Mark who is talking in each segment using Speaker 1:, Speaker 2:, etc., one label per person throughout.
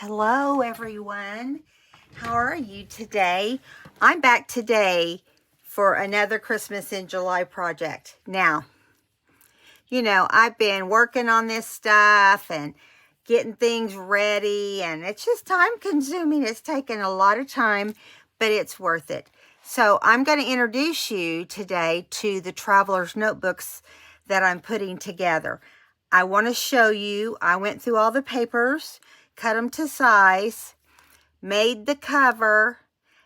Speaker 1: Hello everyone, how are you today? I'm back today for another Christmas in July project. Now, I've been working on this stuff and getting things ready, and it's just time consuming. It's taken a lot of time, but it's worth it. So I'm going to introduce you today to the Traveler's Notebooks that I'm putting together. I want to show you, I went through all the papers, cut them to size, made the cover,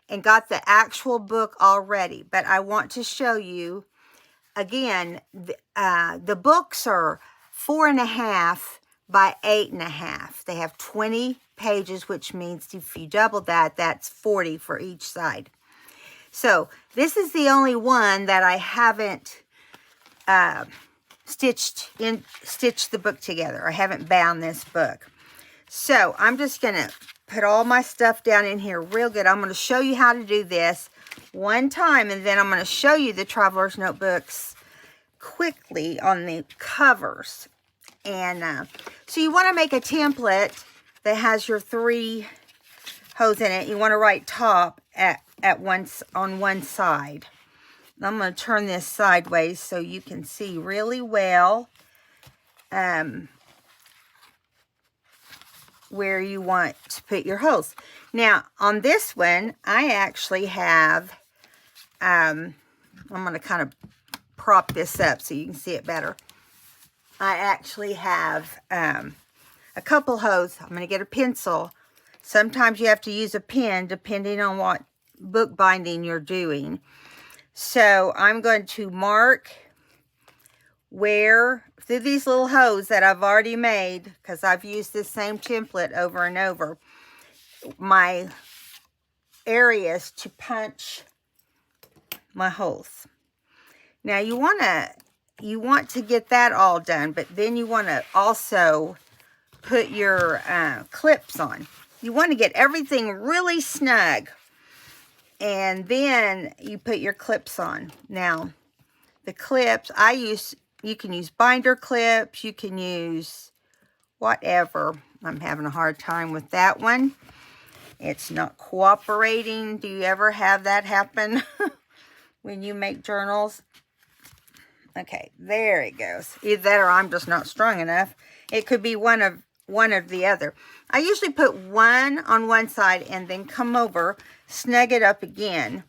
Speaker 1: and got the actual book already. But I want to show you, again, the books are 4.5 by 8.5. They have 20 pages, which means if you double that, that's 40 for each side. So this is the only one that I haven't stitched the book together. I haven't bound this book. So I'm just going to put all my stuff down in here real good. I'm going to show you how to do this one time, and then I'm going to show you the Traveler's Notebooks quickly on the covers. And so you want to make a template that has your 3 holes in it. You want to write top on one side. I'm going to turn this sideways so you can see really well where you want to put your holes. Now, on this one, I actually have, I'm going to kind of prop this up so you can see it better. I actually have a couple holes. I'm going to get a pencil. Sometimes you have to use a pen depending on what book binding you're doing. So I'm going to mark where, through these little holes that I've already made, because I've used this same template over and over, my areas to punch my holes. Now you want to get that all done, but then you want to also put your clips on. You want to get everything really snug, and then you put your clips on. Now, the clips you can use binder clips, you can use whatever. I'm having a hard time with that one. It's not cooperating. Do you ever have that happen when you make journals? Okay, there it goes. Either that or I'm just not strong enough. It could be one of the other. I usually put one on one side and then come over, snug it up again,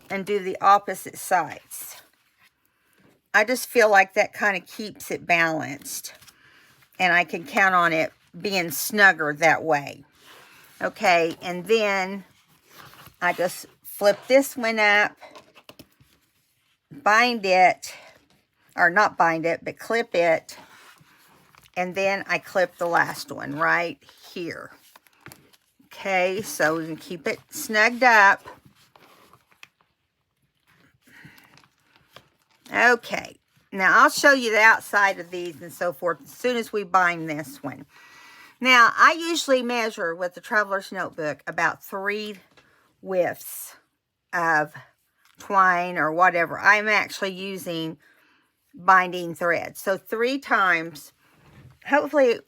Speaker 1: and do the opposite sides. I just feel like that kind of keeps it balanced, and I can count on it being snugger that way. Okay, and then I just flip this one up, bind it, or not bind it, but clip it, and then I clip the last one right here. Okay, so we can keep it snugged up. Okay, now I'll show you the outside of these and so forth as soon as we bind this one. Now, I usually measure with the Traveler's Notebook about 3 widths of twine or whatever. I'm actually using binding thread. So 3 times, hopefully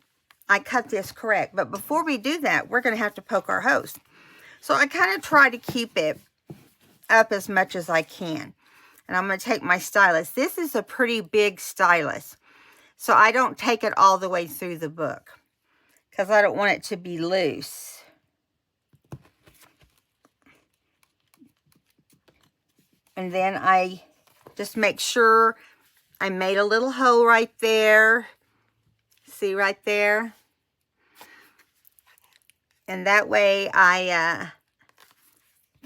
Speaker 1: I cut this correct. But before we do that, we're going to have to poke our holes. So I kind of try to keep it up as much as I can. And I'm going to take my stylus. This is a pretty big stylus, so I don't take it all the way through the book because I don't want it to be loose. And then I just make sure I made a little hole right there. See right there? And that way I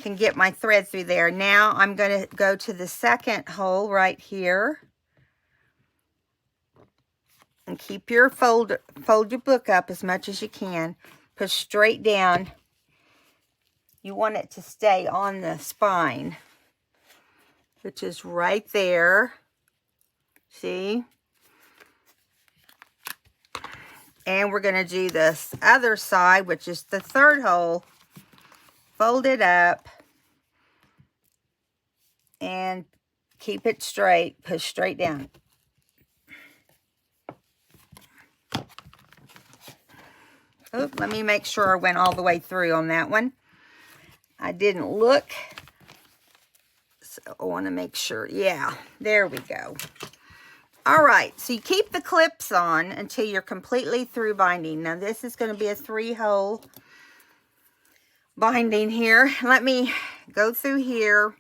Speaker 1: can get my thread through there. Now I'm going to go to the second hole right here. And keep your fold your book up as much as you can. Push straight down. You want it to stay on the spine, which is right there. See? And we're going to do this other side, which is the third hole. Fold it up and keep it straight. Push straight down. Oh, let me make sure I went all the way through on that one. I didn't look. So I want to make sure. Yeah, there we go. All right, so you keep the clips on until you're completely through binding. Now this is going to be a 3-hole binding here. Let me go through here.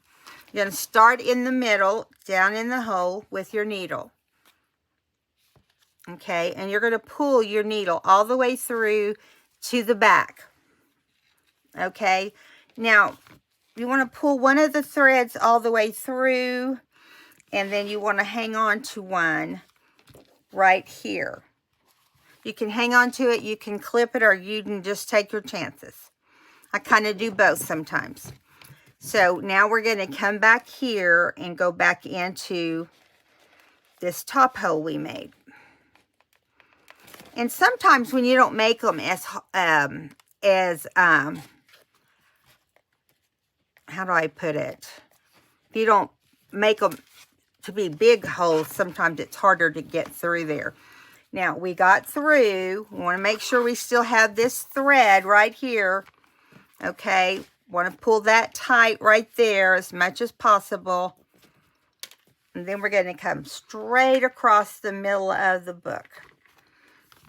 Speaker 1: You're going to start in the middle, down in the hole with your needle. Okay, and you're going to pull your needle all the way through to the back. Okay, now you want to pull one of the threads all the way through, and then you want to hang on to one right here. You can hang on to it, you can clip it, or you can just take your chances. I kind of do both sometimes. So now we're going to come back here and go back into this top hole we made. And sometimes when you don't make them as how do I put it? If you don't make them to be big holes, sometimes it's harder to get through there. Now we got through. We want to make sure we still have this thread right here. Okay, want to pull that tight right there as much as possible. And then we're going to come straight across the middle of the book.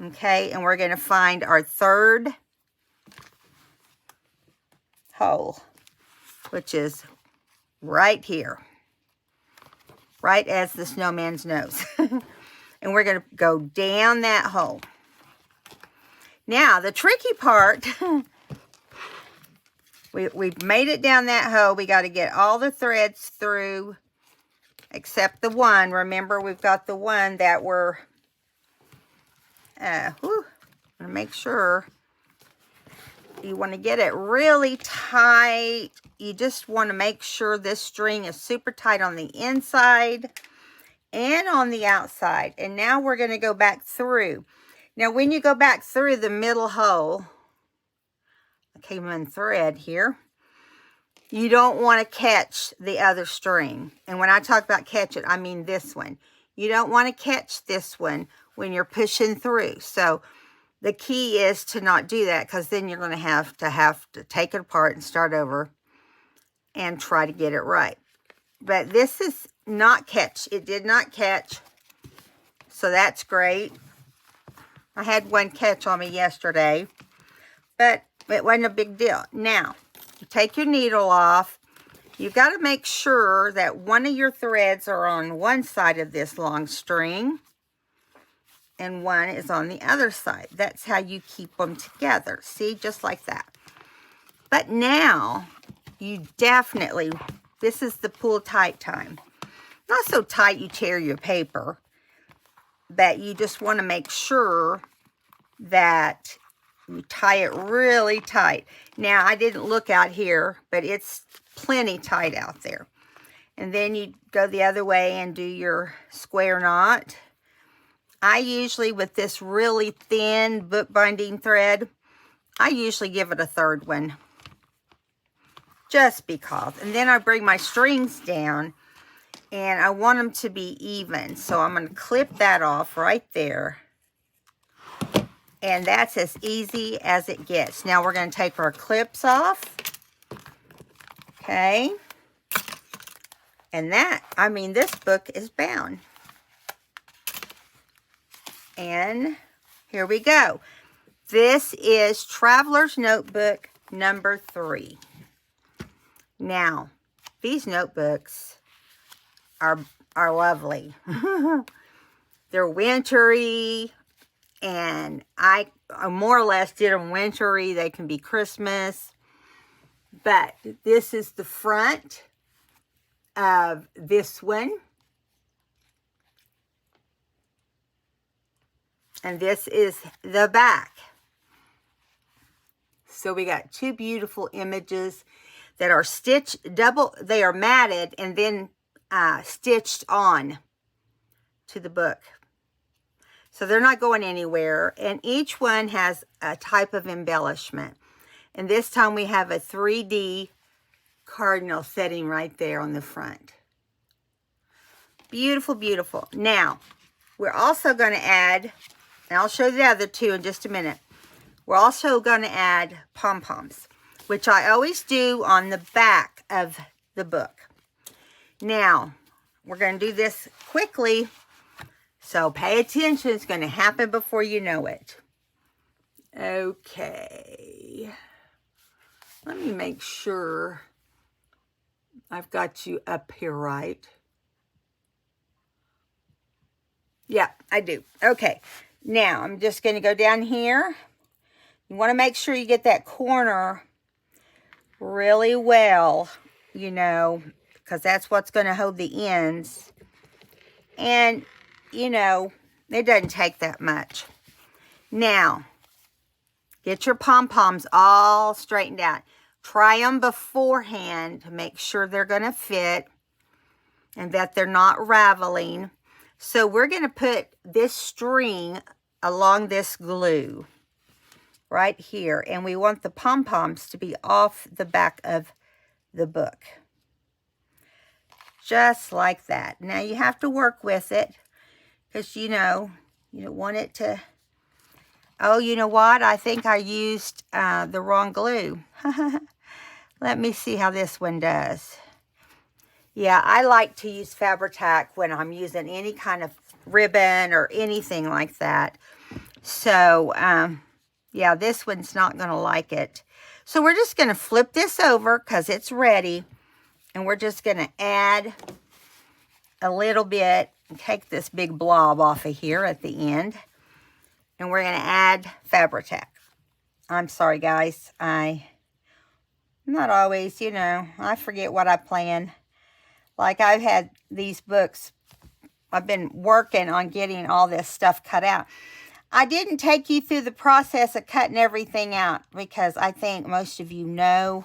Speaker 1: Okay, and we're going to find our third hole, which is right here. Right as the snowman's nose. And we're going to go down that hole. Now, the tricky part, we've made it down that hole. We got to get all the threads through, except the one. Remember, we've got the one that we're, I'm going to make sure. You want to get it really tight. You just want to make sure this string is super tight on the inside and on the outside. And now we're going to go back through. Now when you go back through the middle hole, I came in thread here, you don't want to catch the other string. And when I talk about catch it, I mean this one. You don't want to catch this one when you're pushing through. So the key is to not do that, because then you're going to have to take it apart and start over and try to get it right. But this is not catch. It did not catch. So that's great. I had one catch on me yesterday, but it wasn't a big deal. Now, you take your needle off. You've got to make sure that one of your threads are on one side of this long string, and one is on the other side. That's how you keep them together. See, just like that. But now, you definitely, this is the pull tight time. Not so tight you tear your paper, but you just want to make sure that you tie it really tight. Now, I didn't look out here, but it's plenty tight out there. And then you go the other way and do your square knot. I usually, with this really thin bookbinding thread, I usually give it a third one. Just because. And then I bring my strings down, and I want them to be even. So I'm going to clip that off right there. And that's as easy as it gets. Now we're going to take our clips off. Okay. And that, I mean, this book is bound. And here we go. This is Traveler's Notebook number 3. Now, these notebooks are lovely. They're wintry, and I more or less did them wintry. They can be Christmas. But this is the front of this one. And this is the back. So we got two beautiful images that are stitched they are matted and then stitched on to the book. So they're not going anywhere. And each one has a type of embellishment. And this time we have a 3D cardinal setting right there on the front. Beautiful, beautiful. Now, we're also going to add, and I'll show you the other two in just a minute. we're also going to add pom-poms, which I always do on the back of the book. Now, we're going to do this quickly, so pay attention. It's going to happen before you know it. Okay. Let me make sure I've got you up here right. Yeah, I do. Okay. Now, I'm just going to go down here. You want to make sure you get that corner really well, you know, because that's what's going to hold the ends. And, you know, it doesn't take that much. Now, get your pom-poms all straightened out. Try them beforehand to make sure they're going to fit and that they're not raveling. So we're going to put this string along this glue right here. And we want the pom-poms to be off the back of the book. Just like that. Now you have to work with it because, you know, you don't want it to... Oh, you know what? I think I used the wrong glue. Let me see how this one does. Yeah, I like to use Fabri-Tac when I'm using any kind of ribbon or anything like that. So, yeah, this one's not going to like it. So we're just going to flip this over because it's ready. And we're just going to add a little bit. Take this big blob off of here at the end. And we're going to add Fabri-Tac. I'm sorry, guys. I'm not always, you know, I forget what I plan. Like I've had these books, I've been working on getting all this stuff cut out. I didn't take you through the process of cutting everything out because I think most of you know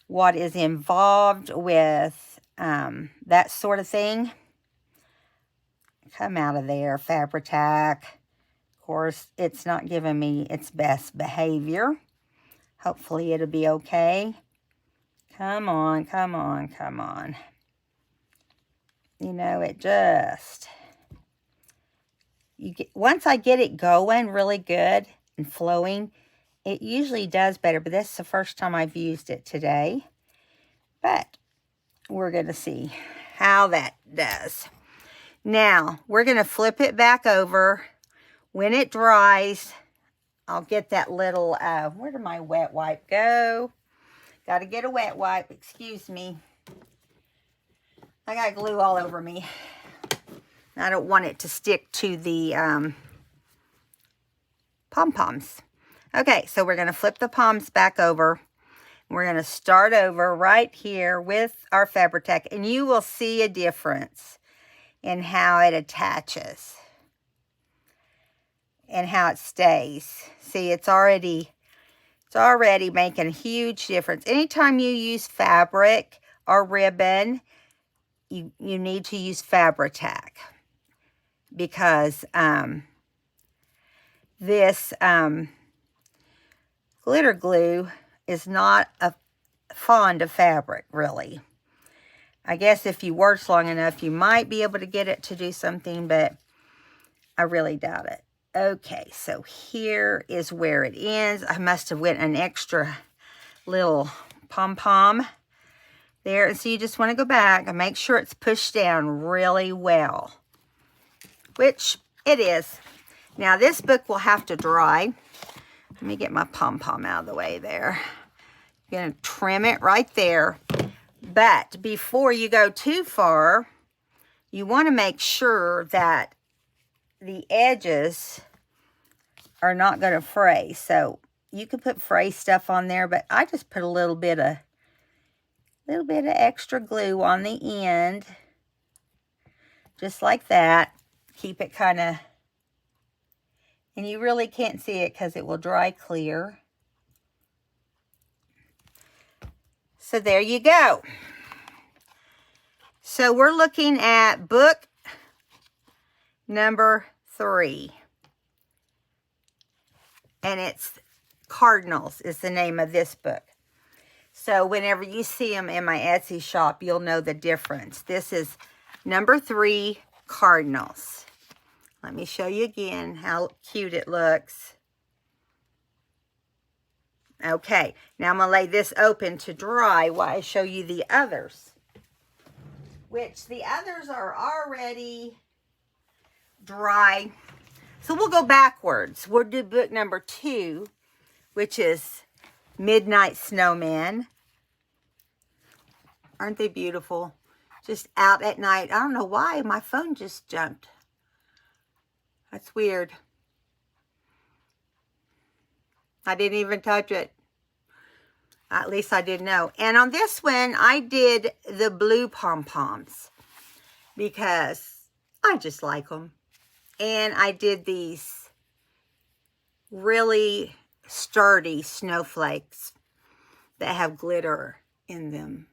Speaker 1: what is involved with that sort of thing. Come out of there, Fabri-Tac. Of course, it's not giving me its best behavior. Hopefully it'll be okay. Come on, come on, come on. You know, it just... once I get it going really good and flowing, it usually does better. But this is the first time I've used it today. But we're going to see how that does. Now, we're going to flip it back over. When it dries, I'll get that little, where did my wet wipe go? Got to get a wet wipe, excuse me. I got glue all over me. I don't want it to stick to the pom-poms. Okay, so we're going to flip the poms back over. We're going to start over right here with our Fabri-Tac, and you will see a difference in how it attaches and how it stays. See, it's already making a huge difference. Anytime you use fabric or ribbon, you need to use Fabri-Tac because this glitter glue is not fond of fabric, really. I guess if you worked long enough, you might be able to get it to do something, but I really doubt it. Okay, so here is where it ends. I must have went an extra little pom-pom there. And so you just want to go back and make sure it's pushed down really well, which it is. Now, this book will have to dry. Let me get my pom-pom out of the way there. I'm going to trim it right there. But before you go too far, you want to make sure that the edges are not going to fray. So you can put fray stuff on there, but I just put a little bit of extra glue on the end, just like that. Keep it kind of, and you really can't see it because it will dry clear. So there you go. So we're looking at book number 3. And it's Cardinals is the name of this book. So whenever you see them in my Etsy shop, you'll know the difference. This is number 3, Cardinals. Let me show you again how cute it looks. Okay, now I'm going to lay this open to dry while I show you the others. Which the others are already dry. So we'll go backwards. We'll do book number 2, which is Midnight Snowman. Aren't they beautiful? Just out at night. I don't know why my phone just jumped. That's weird. I didn't even touch it. At least I didn't know. And on this one, I did the blue pom-poms because I just like them. And I did these really sturdy snowflakes that have glitter in them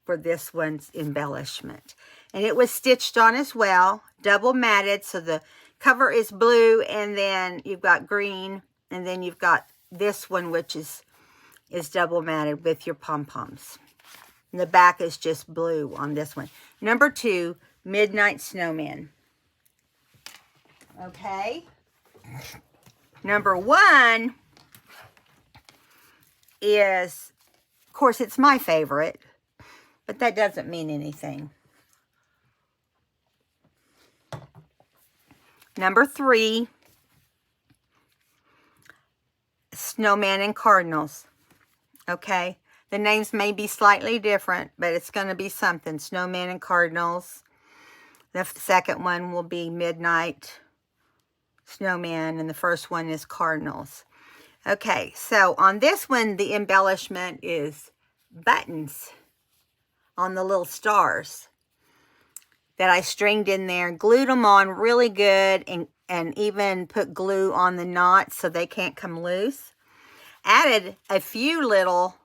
Speaker 1: for this one's embellishment. And it was stitched on as well, double matted, so the cover is blue, and then you've got green, and then you've got this one, which is double matted with your pom-poms. And the back is just blue on this one. Number 2, Midnight Snowman. Okay. Number 1 is, of course, it's my favorite, but that doesn't mean anything. Number 3, Snowman and Cardinals. Okay, the names may be slightly different, but it's going to be something. Snowman and Cardinals. The second one will be Midnight Snowman, and the first one is Cardinals. Okay, so on this one, the embellishment is buttons on the little stars that I stringed in there, glued them on really good, and even put glue on the knots so they can't come loose. Added a few little,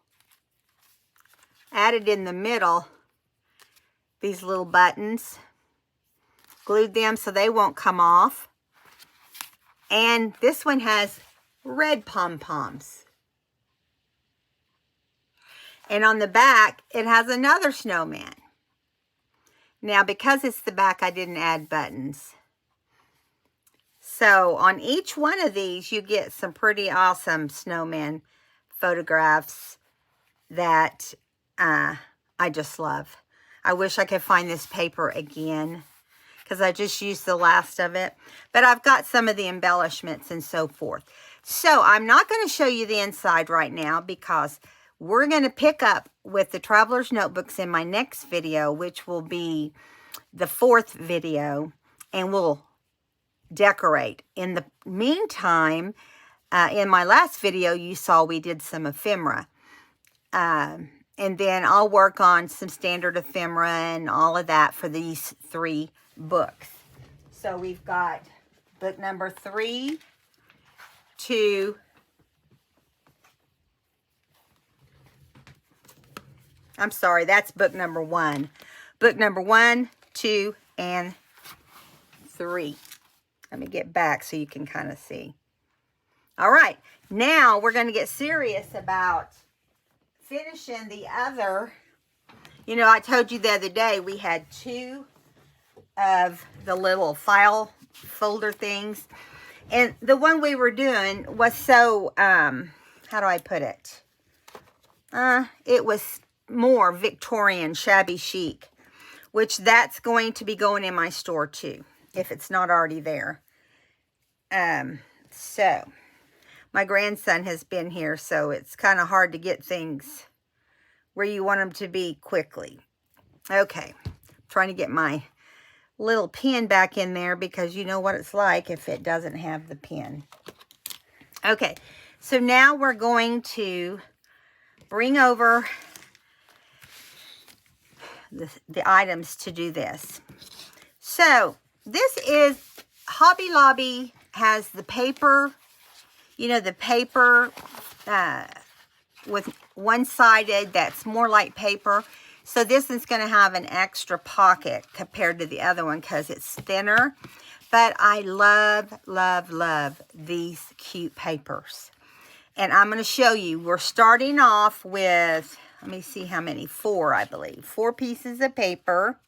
Speaker 1: added in the middle, these little buttons. Glued them so they won't come off. And this one has red pom-poms. And on the back, it has another snowman. Now, because it's the back, I didn't add buttons. So, on each one of these, you get some pretty awesome snowman photographs that I just love. I wish I could find this paper again, because I just used the last of it. But I've got some of the embellishments and so forth. So, I'm not going to show you the inside right now, because we're going to pick up with the Traveler's Notebooks in my next video, which will be the 4th video, and we'll decorate. In the meantime, in my last video, you saw we did some ephemera. And then I'll work on some standard ephemera and all of that for these 3 books. So we've got book number 3 to I'm sorry, that's book number 1. Book number 1, 2, and 3. Let me get back so you can kind of see. All right, now we're going to get serious about finishing the other. You know, I told you the other day we had 2 of the little file folder things. And the one we were doing was so, how do I put it? It was more Victorian, shabby chic, which that's going to be going in my store too, if it's not already there. So my grandson has been here, so it's kind of hard to get things where you want them to be quickly. Okay, I'm trying to get my little pin back in there, because you know what it's like if it doesn't have the pin. Okay, so now we're going to bring over the items to do this. So this is Hobby Lobby, has the paper, you know, the paper with one-sided that's more like paper. So this is going to have an extra pocket compared to the other one because it's thinner. But I love, love, love these cute papers. And I'm going to show you. We're starting off with, let me see how many, 4, I believe. 4 pieces of paper.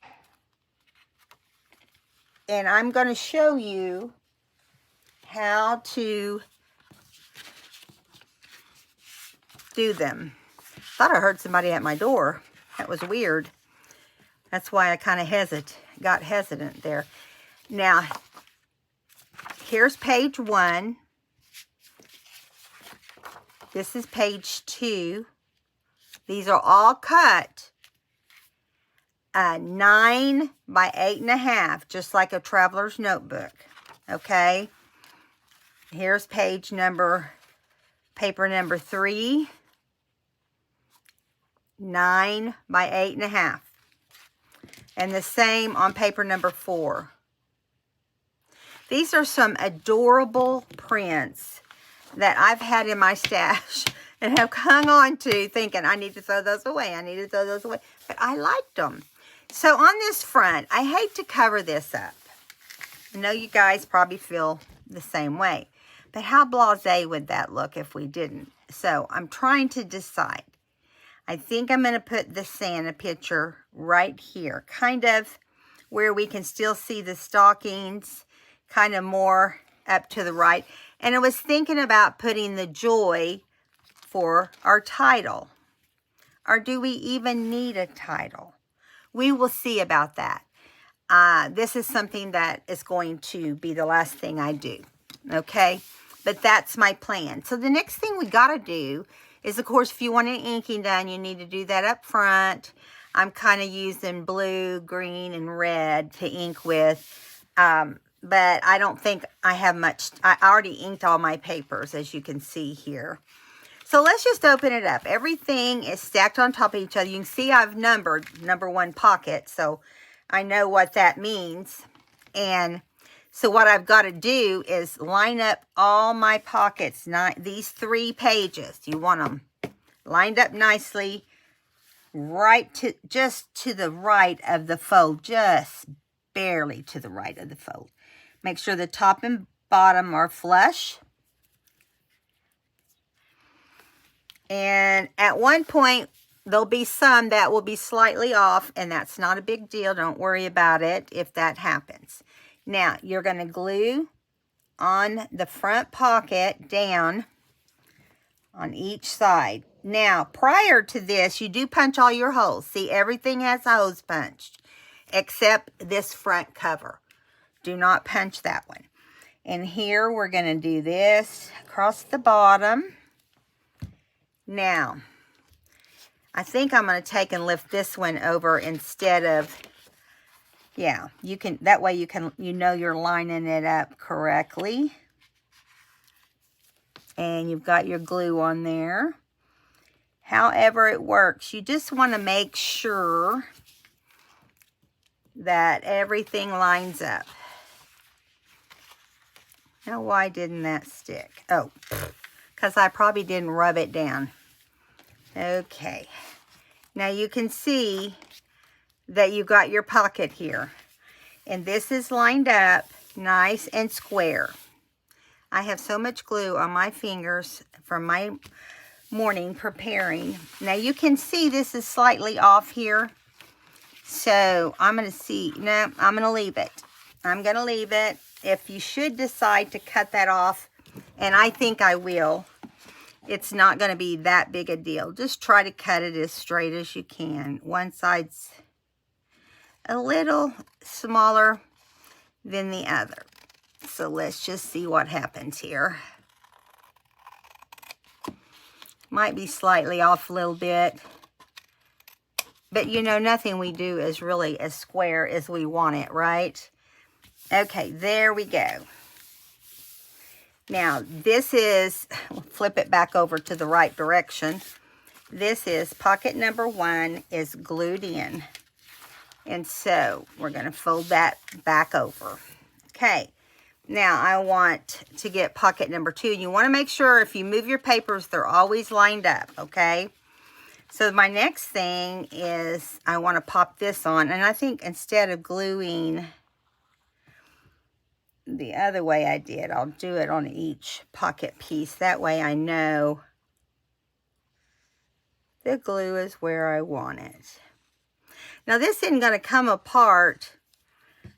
Speaker 1: And I'm going to show you how to do them. Thought I heard somebody at my door. That was weird. That's why I kind of got hesitant there. Now, here's page 1. This is page 2. These are all cut 9 by 8.5, just like a traveler's notebook. Okay. Here's paper number 3. 9 by 8.5. And the same on paper number 4. These are some adorable prints that I've had in my stash and have hung on to thinking, I need to throw those away. I need to throw those away. But I liked them. So on this front, I hate to cover this up. I know you guys probably feel the same way. But how blasé would that look if we didn't? So I'm trying to decide. I think I'm going to put the Santa picture right here. Kind of where we can still see the stockings. Kind of more up to the right. And I was thinking about putting the joy for our title. Or do we even need a title? We will see about that. This is something that is going to be the last thing I do. Okay? But that's my plan. So the next thing we got to do is, of course, if you want an inking done, you need to do that up front. I'm kind of using blue, green, and red to ink with. But I don't think I have much. I already inked all my papers, as you can see here. So let's just open it up. Everything is stacked on top of each other. You can see I've numbered number 1 pocket, so I know what that means. And so what I've got to do is line up all my pockets, these 3 pages. You want them lined up nicely, just to the right of the fold, just barely to the right of the fold. Make sure the top and bottom are flush. And at one point, there'll be some that will be slightly off, and that's not a big deal. Don't worry about it if that happens. Now, you're going to glue on the front pocket down on each side. Now, prior to this, you do punch all your holes. See, everything has holes punched except this front cover. Do not punch that one. And here, we're going to do this across the bottom. Now, I think I'm going to take and lift this one over instead of... Yeah, you can, that way you know you're lining it up correctly. And you've got your glue on there. However it works, you just want to make sure that everything lines up. Now, why didn't that stick? Oh, because I probably didn't rub it down. Okay. Now you can see that you've got your pocket here. And this is lined up nice and square. I have so much glue on my fingers from my morning preparing. Now you can see this is slightly off here. So I'm going to see. No, I'm going to leave it. I'm going to leave it. If you should decide to cut that off, and I think I will, it's not going to be that big a deal. Just try to cut it as straight as you can. One side's a little smaller than the other. So let's just see what happens here. Might be slightly off a little bit. But you know, nothing we do is really as square as we want it, right? Okay, there we go. Now, this is, flip it back over to the right direction. This is pocket number 1 is glued in. And so, we're going to fold that back over. Okay, now I want to get pocket number 2. You want to make sure if you move your papers, they're always lined up, okay? So, my next thing is I want to pop this on. And I think instead of gluing the other way I did, I'll do it on each pocket piece. That way I know the glue is where I want it. Now this isn't going to come apart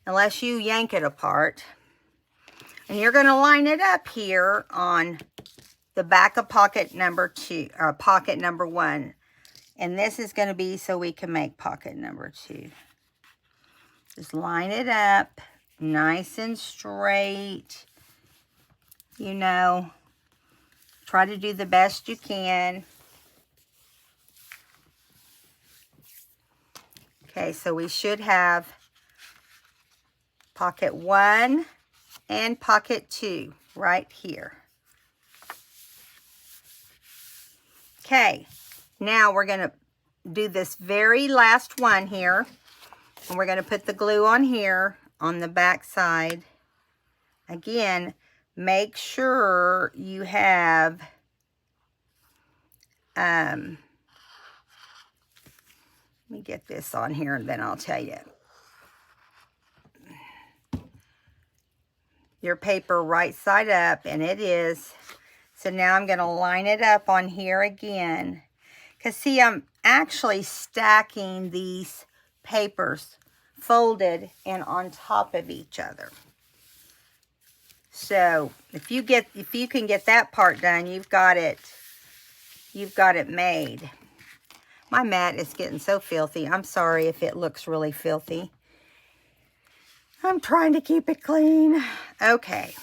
Speaker 1: unless you yank it apart. And you're going to line it up here on the back of pocket number 2, or pocket number 1. And this is going to be so we can make pocket number 2. Just line it up nice and straight. You know, try to do the best you can. Okay, so we should have pocket 1 and pocket 2 right here. Okay, now we're going to do this very last one here. And we're going to put the glue on here on the back side. Again, make sure you have let me get this on here and then I'll tell you. Your paper right side up, and it is. So now I'm going to line it up on here again. Because see, I'm actually stacking these papers folded and on top of each other. So if you can get that part done, you've got it made. My mat is getting so filthy. I'm sorry if it looks really filthy. I'm trying to keep it clean. Okay,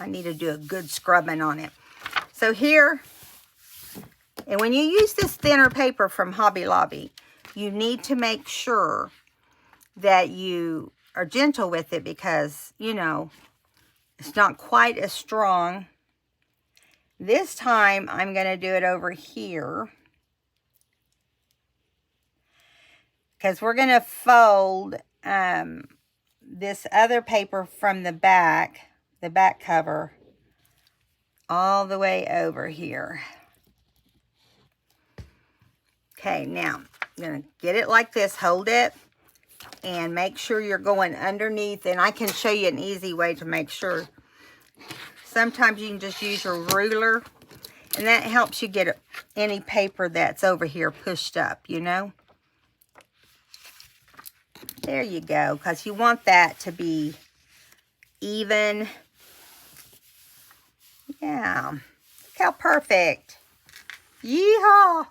Speaker 1: I need to do a good scrubbing on it. So here, and when you use this thinner paper from Hobby Lobby, you need to make sure that you are gentle with it because, you know, it's not quite as strong. This time, I'm going to do it over here because we're going to fold this other paper from the back cover, all the way over here. Okay, now I'm going to get it like this, hold it, and make sure you're going underneath. And I can show you an easy way to make sure. Sometimes you can just use your ruler, and that helps you get any paper that's over here pushed up, you know. There you go, because you want that to be even. Yeah, look how perfect. Yeehaw!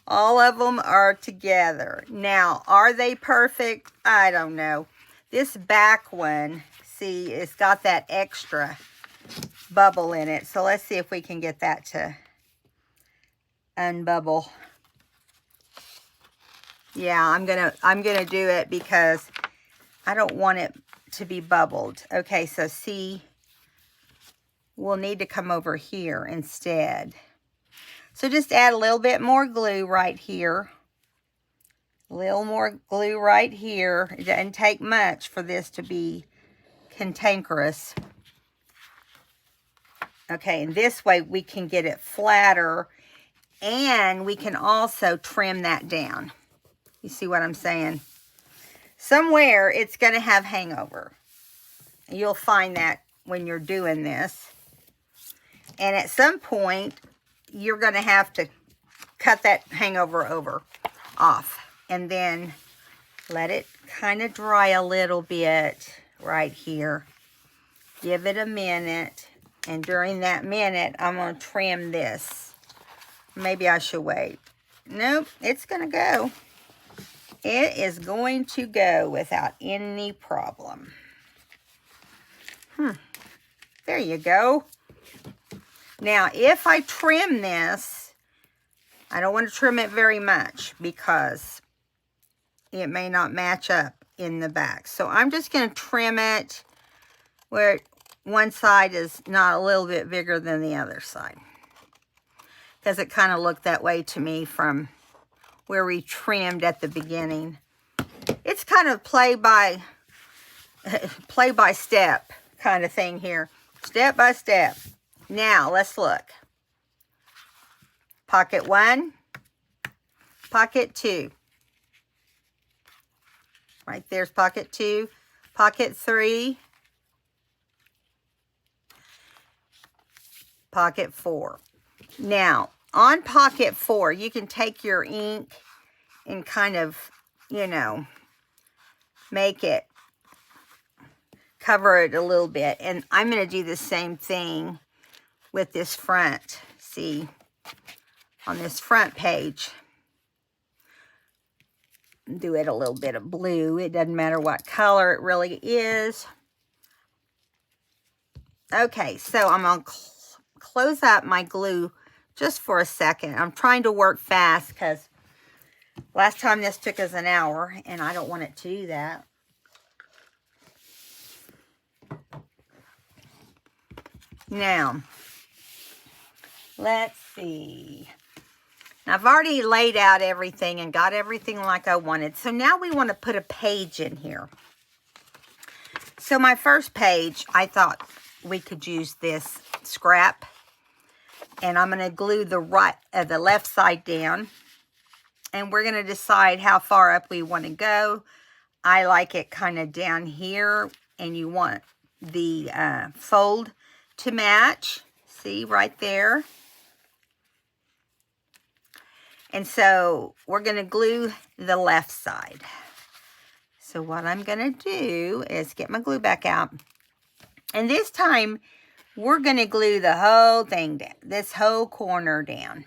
Speaker 1: All of them are together. Now, are they perfect? I don't know. This back one, see, it's got that extra bubble in it. So let's see if we can get that to unbubble. Yeah, I'm gonna do it because I don't want it to be bubbled. Okay, so see, we'll need to come over here instead. So just add a little bit more glue right here. A little more glue right here. It doesn't take much for this to be cantankerous. Okay, and this way we can get it flatter, and we can also trim that down. You see what I'm saying? Somewhere it's going to have hangover. You'll find that when you're doing this. And at some point, you're going to have to cut that hangover off. And then let it kind of dry a little bit right here. Give it a minute. And during that minute, I'm going to trim this. Maybe I should wait. Nope, it's going to go. It is going to go without any problem. There you go. Now, if I trim this, I don't want to trim it very much because it may not match up in the back. So I'm just going to trim it where one side is not a little bit bigger than the other side. Because it kind of looked that way to me from where we trimmed at the beginning. It's kind of play by step kind of thing here. Step by step. Now, let's look. Pocket 1, pocket 2. Right there's pocket 2, pocket 3, pocket 4. Now, on pocket 4, you can take your ink and kind of, you know, make it, cover it a little bit. And I'm going to do the same thing with this front. See, on this front page. Do it a little bit of blue. It doesn't matter what color it really is. Okay, so I'm going to close up my glue just for a second. I'm trying to work fast because last time this took us an hour, and I don't want it to do that. Now, let's see. Now, I've already laid out everything and got everything like I wanted. So now we want to put a page in here. So my first page, I thought we could use this scrap. And I'm going to glue the left side down. And we're going to decide how far up we want to go. I like it kind of down here. And you want the fold to match. See, right there. And so we're going to glue the left side. So what I'm going to do is get my glue back out. And this time, we're going to glue the whole thing down, this whole corner down.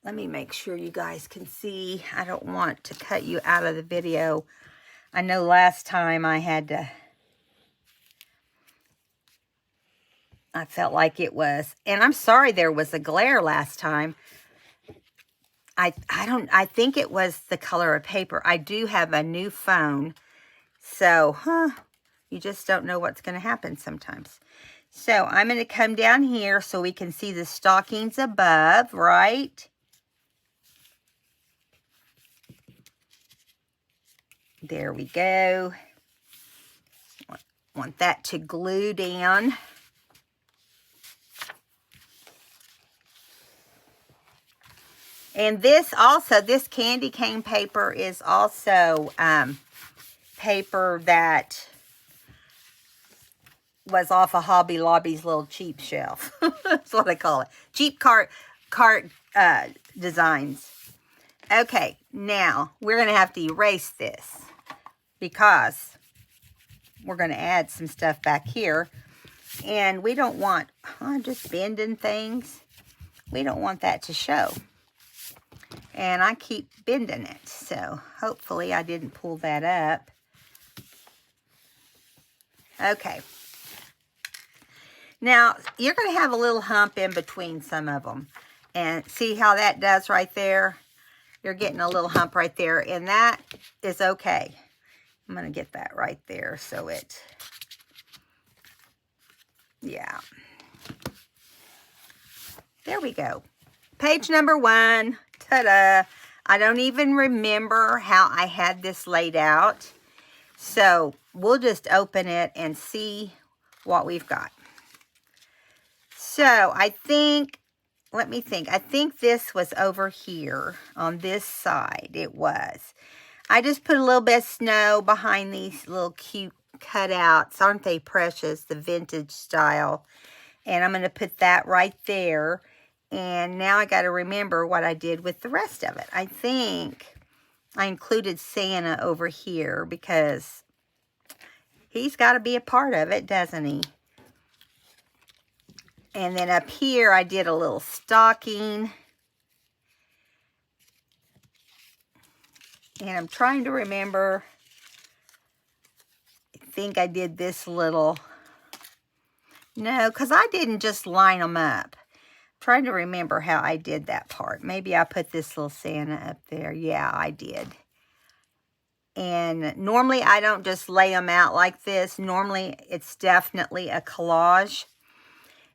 Speaker 1: Let me make sure you guys can see. I don't want to cut you out of the video. I know last time I felt like it was. And I'm sorry there was a glare last time. I think it was the color of paper. I do have a new phone. So, you just don't know what's going to happen sometimes. So, I'm going to come down here so we can see the stockings above, right? There we go. Want that to glue down. And this candy cane paper is also paper that was off of Hobby Lobby's little cheap shelf. That's what I call it. Cheap cart designs. Okay, now we're going to have to erase this because we're going to add some stuff back here. And we don't want, I'm just bending things. We don't want that to show. And I keep bending it. So hopefully I didn't pull that up. Okay. Now, you're going to have a little hump in between some of them. And see how that does right there? You're getting a little hump right there. And that is okay. I'm going to get that right there so it... Yeah. There we go. Page number 1. Ta-da. I don't even remember how I had this laid out. So we'll just open it and see what we've got. So I think, let me think. I think this was over here on this side. It was. I just put a little bit of snow behind these little cute cutouts. Aren't they precious? The vintage style. And I'm going to put that right there. And now I got to remember what I did with the rest of it. I think I included Santa over here because he's got to be a part of it, doesn't he? And then up here I did a little stocking. And I'm trying to remember. I think I did this little. No, because I didn't just line them up. Trying to remember how I did that part. Maybe I put this little Santa up there. Yeah, I did. And normally I don't just lay them out like this. Normally it's definitely a collage.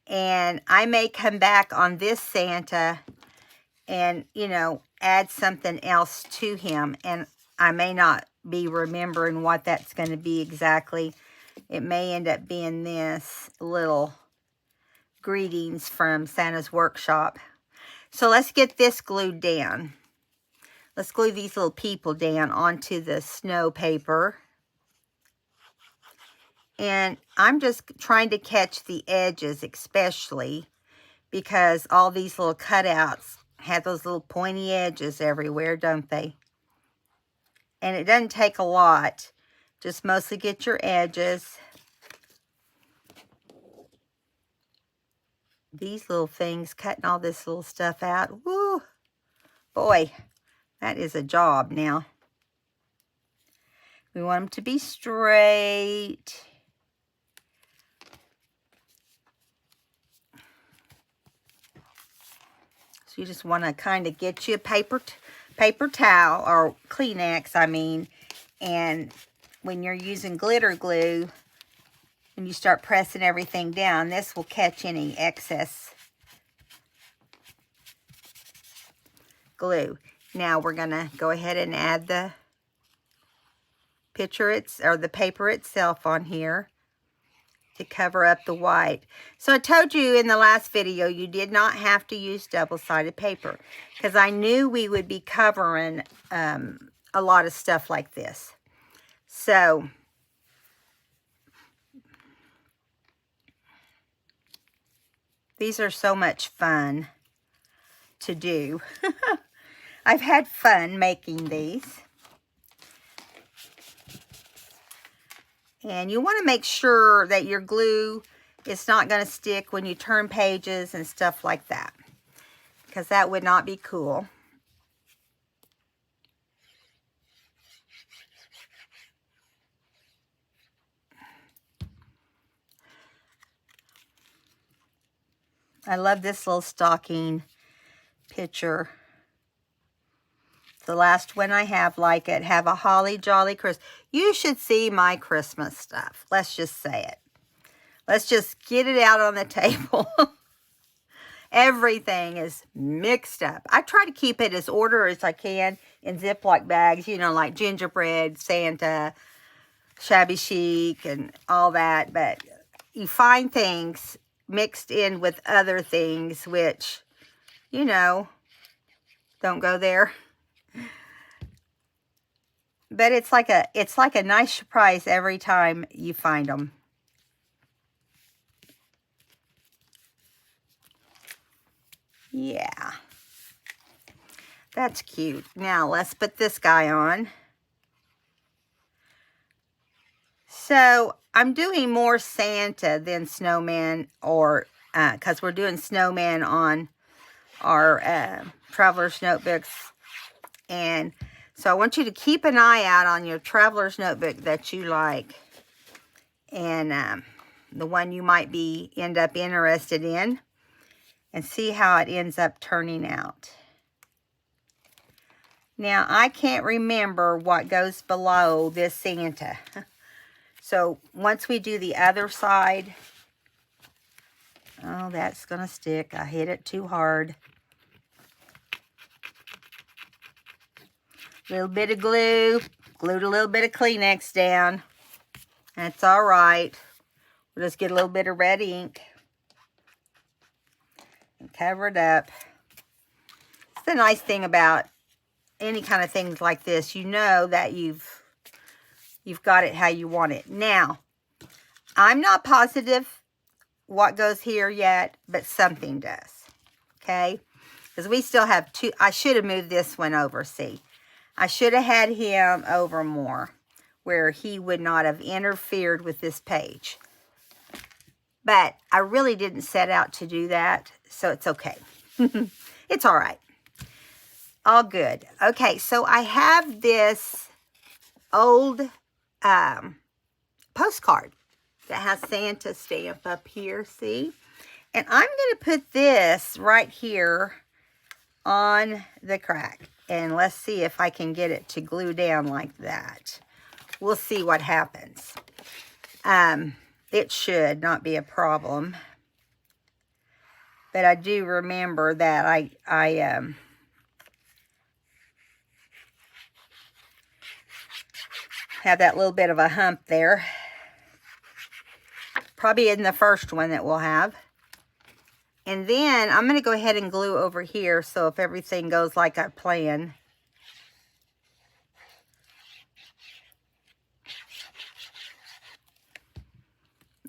Speaker 1: And I may come back on this Santa and, you know, add something else to him. And I may not be remembering what that's going to be exactly. It may end up being this little greetings from Santa's workshop. So let's get this glued down. Let's glue these little people down onto the snow paper. And I'm just trying to catch the edges especially because all these little cutouts have those little pointy edges everywhere, don't they? And it doesn't take a lot. Just mostly get your edges. these little things, cutting all this little stuff out. Woo! Boy, that is a job now. We want them to be straight. So you just want to kind of get you a paper towel, or Kleenex, I mean. And when you're using glitter glue, when you start pressing everything down, this will catch any excess glue. Now we're going to go ahead and add the the paper itself on here to cover up the white. So I told you in the last video you did not have to use double-sided paper, because I knew we would be covering a lot of stuff like this. So these are so much fun to do. I've had fun making these. And you want to make sure that your glue is not going to stick when you turn pages and stuff like that, because that would not be cool. I love this little stocking picture. The last one I have like it. Have a holly jolly Christmas. You should see my Christmas stuff. Let's just say it. Let's just get it out on the table. Everything is mixed up. I try to keep it as ordered as I can in Ziploc bags, you know, like gingerbread, Santa, shabby chic, and all that. But you find things mixed in with other things, which, you know, don't go there. But it's like a nice surprise every time you find them. Yeah. That's cute. Now let's put this guy on. So I'm doing more Santa than snowman, or because we're doing snowman on our traveler's notebooks. And so I want you to keep an eye out on your traveler's notebook that you like, and the one you might end up interested in, and see how it ends up turning out. Now, I can't remember what goes below this Santa. So once we do the other side, oh, that's going to stick. I hit it too hard. Little bit of glue, glued a little bit of Kleenex down. That's all right. We'll just get a little bit of red ink and cover it up. It's the nice thing about any kind of things like this. You know that you've got it how you want it. Now, I'm not positive what goes here yet, but something does. Okay? Because we still have two. I should have moved this one over, see. I should have had him over more, where he would not have interfered with this page. But I really didn't set out to do that, so it's okay. It's all right. All good. Okay, so I have this old postcard that has Santa stamp up here, see? And I'm going to put this right here on the crack. And let's see if I can get it to glue down like that. We'll see what happens. It should not be a problem. But I do remember that I have that little bit of a hump there. Probably in the first one that we'll have. And then I'm going to go ahead and glue over here, so if everything goes like I plan.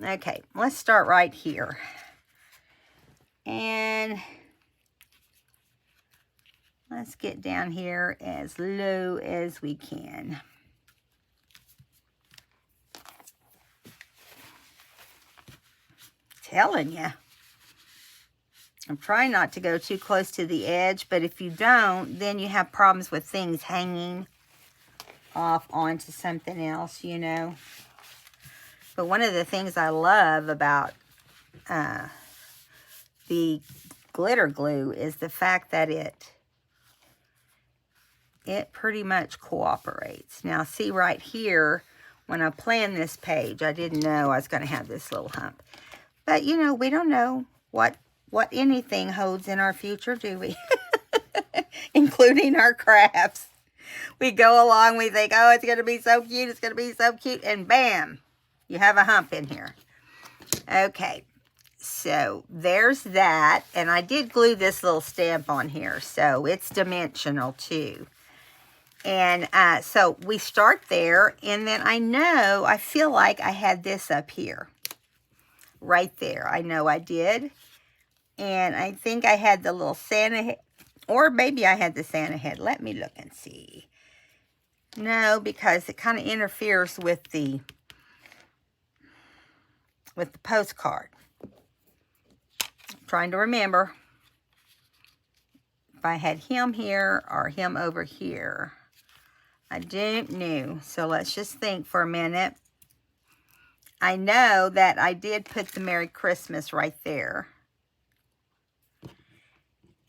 Speaker 1: Okay, let's start right here. And let's get down here as low as we can. Telling you. I'm trying not to go too close to the edge, but if you don't, then you have problems with things hanging off onto something else, you know. But one of the things I love about the glitter glue is the fact that it pretty much cooperates. Now, see right here, when I planned this page, I didn't know I was going to have this little hump. But, you know, we don't know what anything holds in our future, do we? Including our crafts. We go along, we think, oh, it's going to be so cute, it's going to be so cute, and bam, you have a hump in here. Okay, so there's that, and I did glue this little stamp on here, so it's dimensional too. And so we start there, and then I feel like I had this up here. Right there, I know I did. And I think I had the little Santa head, or maybe I had the Santa head. Let me look and see. No, because it kind of interferes with the postcard. I'm trying to remember if I had him here or him over here. I don't know. So let's just think for a minute. I know that I did put the Merry Christmas right there.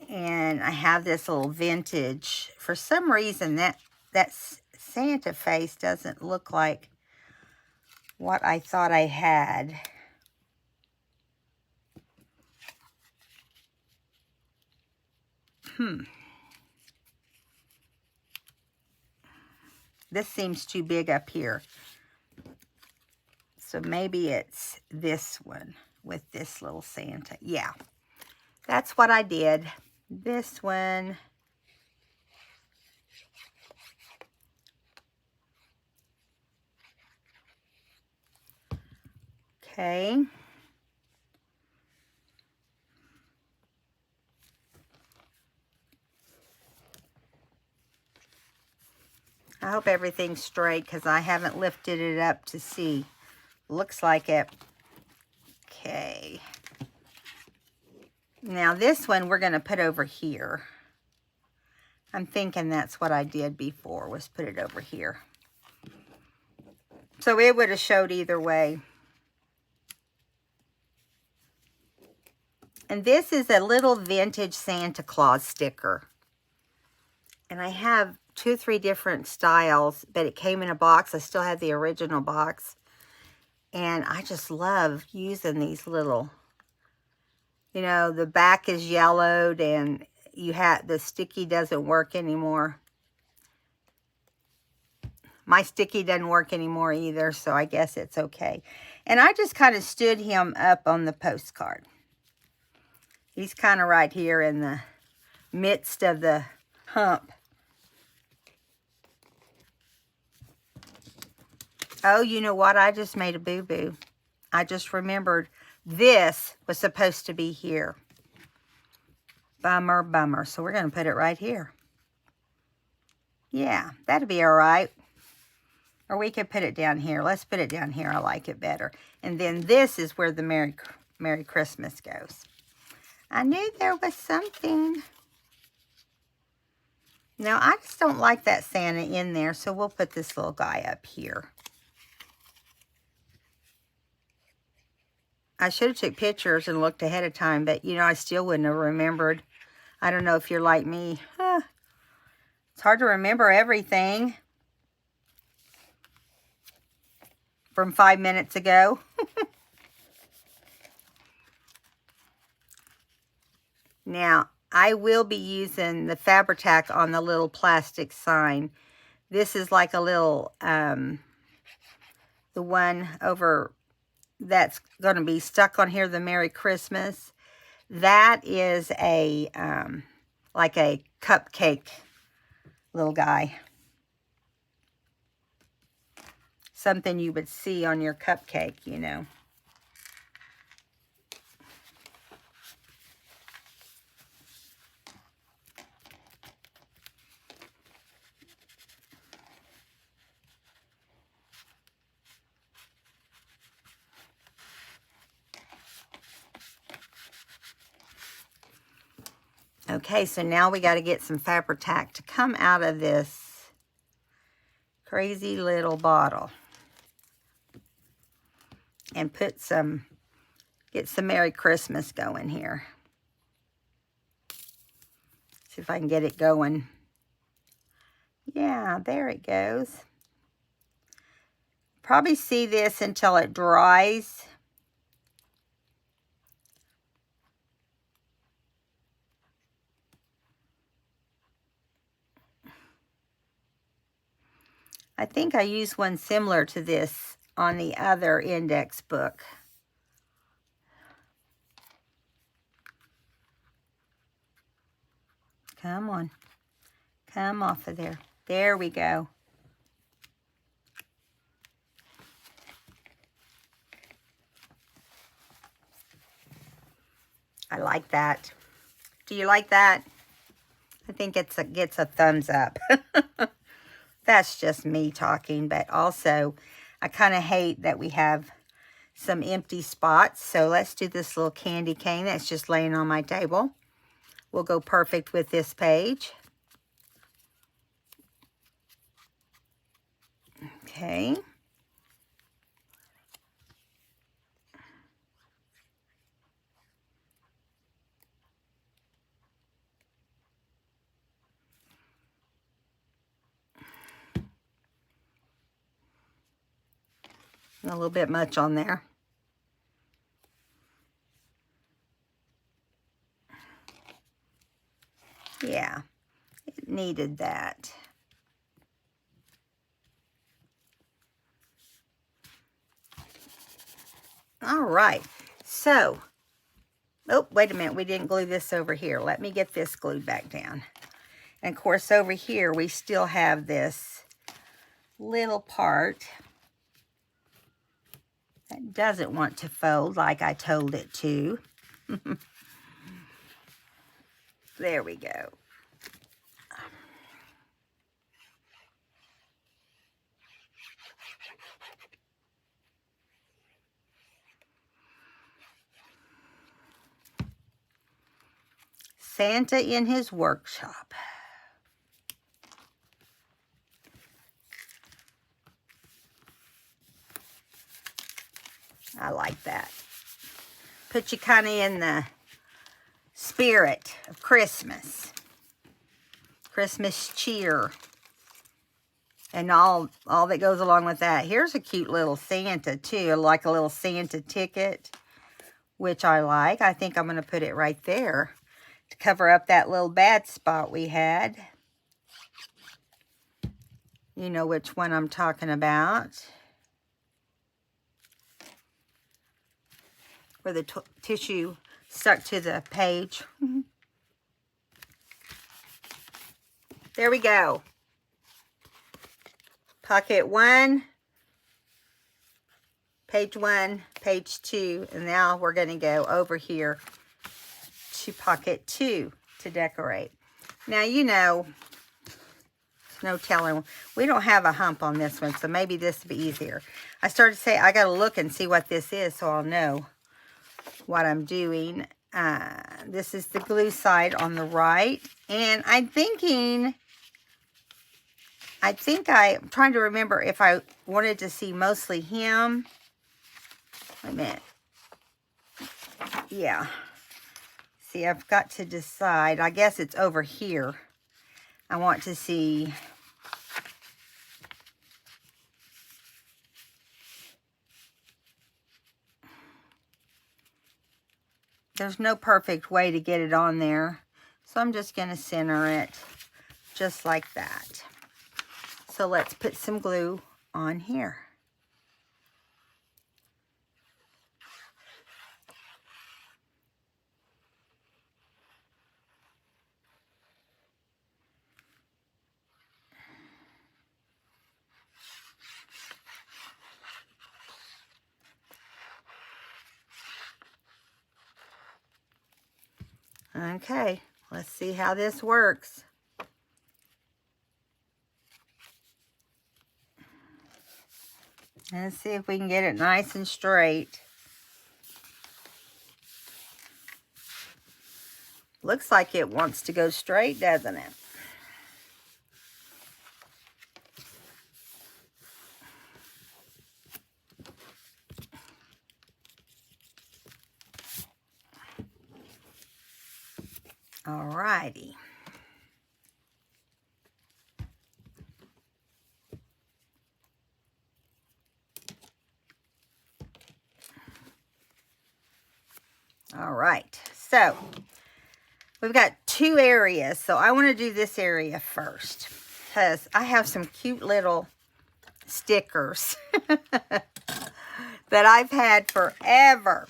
Speaker 1: And I have this little vintage. For some reason, that Santa face doesn't look like what I thought I had. This seems too big up here. So maybe it's this one with this little Santa. Yeah, that's what I did. This one. Okay. I hope everything's straight because I haven't lifted it up to see. Looks like it. Okay. Now this one we're going to put over here. I'm thinking that's what I did before, was put it over here. So it would have showed either way. And this is a little vintage Santa Claus sticker. And I have 2 or 3 different styles, but it came in a box. I still have the original box. And I just love using these little, you know, the back is yellowed and you have the sticky doesn't work anymore. My sticky doesn't work anymore either, so I guess it's okay. And I just kind of stood him up on the postcard. He's kind of right here in the midst of the hump. Oh, you know what? I just made a boo-boo. I just remembered this was supposed to be here. Bummer, bummer. So we're going to put it right here. Yeah, that'd be all right. Or we could put it down here. Let's put it down here. I like it better. And then this is where the Merry Christmas goes. I knew there was something. Now, I just don't like that Santa in there, so we'll put this little guy up here. I should have took pictures and looked ahead of time, but, you know, I still wouldn't have remembered. I don't know if you're like me. It's hard to remember everything from 5 minutes ago. Now, I will be using the Fabri-Tac on the little plastic sign. This is like a little, the one over that's going to be stuck on here, the Merry Christmas. That is a, like a cupcake little guy. Something you would see on your cupcake, you know. Okay, so now we got to get some Fabri-Tac to come out of this crazy little bottle. And put some, get some Merry Christmas going here. See if I can get it going. Yeah, there it goes. Probably see this until it dries. I think I used one similar to this on the other index book. Come on. Come off of there. There we go. I like that. Do you like that? I think it gets a thumbs up. That's just me talking, but also I kind of hate that we have some empty spots. So let's do this little candy cane that's just laying on my table. Will go perfect with this page. Okay. A little bit much on there. Yeah, it needed that. All right, so, oh, wait a minute, we didn't glue this over here. Let me get this glued back down. And of course, over here, we still have this little part that doesn't want to fold like I told it to. There we go. Santa in his workshop. I like that. Put you kind of in the spirit of Christmas. Christmas cheer. And all that goes along with that. Here's a cute little Santa too, like a little Santa ticket, which I like. I think I'm going to put it right there to cover up that little bad spot we had. You know which one I'm talking about. Where the tissue stuck to the page. There we go. Pocket 1, page 1, page 2, and now we're going to go over here to pocket 2 to decorate. Now, you know, no telling. We don't have a hump on this one, so maybe this will be easier. I started to say I got to look and see what this is so I'll know what I'm doing. This is the glue side on the right, and I'm trying to remember if I wanted to see mostly him. Wait a minute. Yeah. See, I've got to decide. I guess it's over here. I want to see. There's no perfect way to get it on there. So I'm just going to center it just like that. So let's put some glue on here. Okay, let's see how this works. Let's see if we can get it nice and straight. Looks like it wants to go straight, doesn't it? Alrighty. All right, so we've got 2 areas. So I want to do this area first because I have some cute little stickers that I've had forever.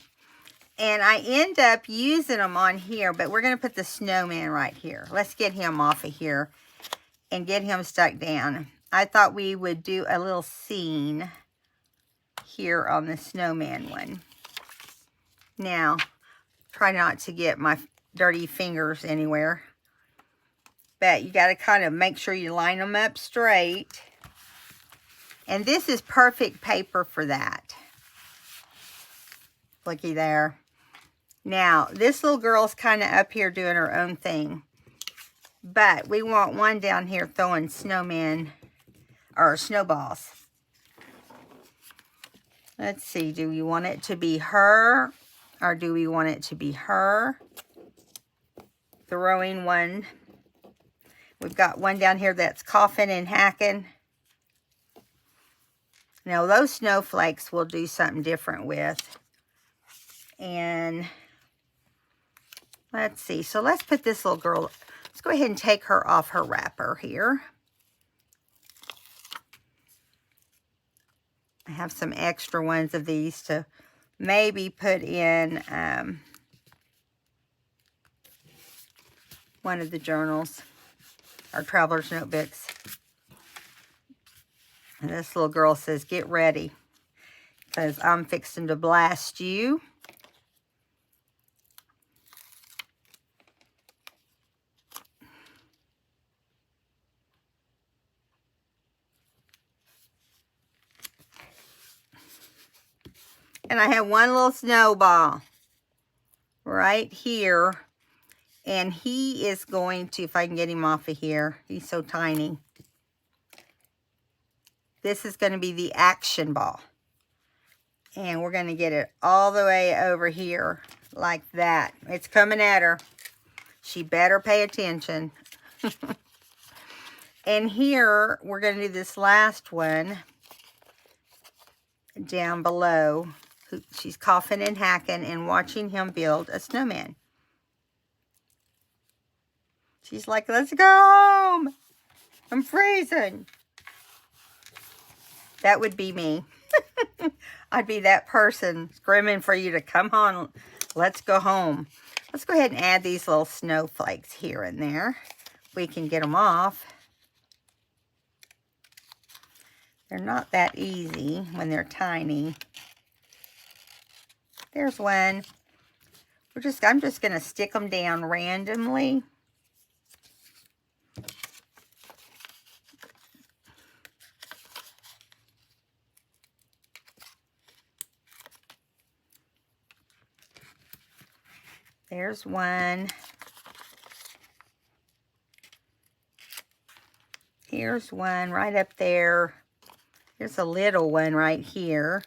Speaker 1: And I end up using them on here, but we're going to put the snowman right here. Let's get him off of here and get him stuck down. I thought we would do a little scene here on the snowman one. Now, try not to get my dirty fingers anywhere. But you got to kind of make sure you line them up straight. And this is perfect paper for that. Looky there. Now, this little girl's kind of up here doing her own thing. But we want one down here throwing snowmen or snowballs. Let's see, do we want it to be her or do we want it to be her throwing one? We've got one down here that's coughing and hacking. Now, those snowflakes we'll do something different with. And let's see. So let's put this little girl, let's go ahead and take her off her wrapper here. I have some extra ones of these to maybe put in one of the journals or traveler's notebooks. And this little girl says, get ready, because I'm fixing to blast you. And I have one little snowball right here. And he is going to, if I can get him off of here, he's so tiny. This is going to be the action ball. And we're going to get it all the way over here like that. It's coming at her. She better pay attention. And here, we're going to do this last one down below. She's coughing and hacking and watching him build a snowman. She's like, let's go home. I'm freezing. That would be me. I'd be that person screaming for you to come on. Let's go home. Let's go ahead and add these little snowflakes here and there. We can get them off. They're not that easy when they're tiny. There's one. I'm just going to stick them down randomly. There's one. Here's one right up there. Here's a little one right here.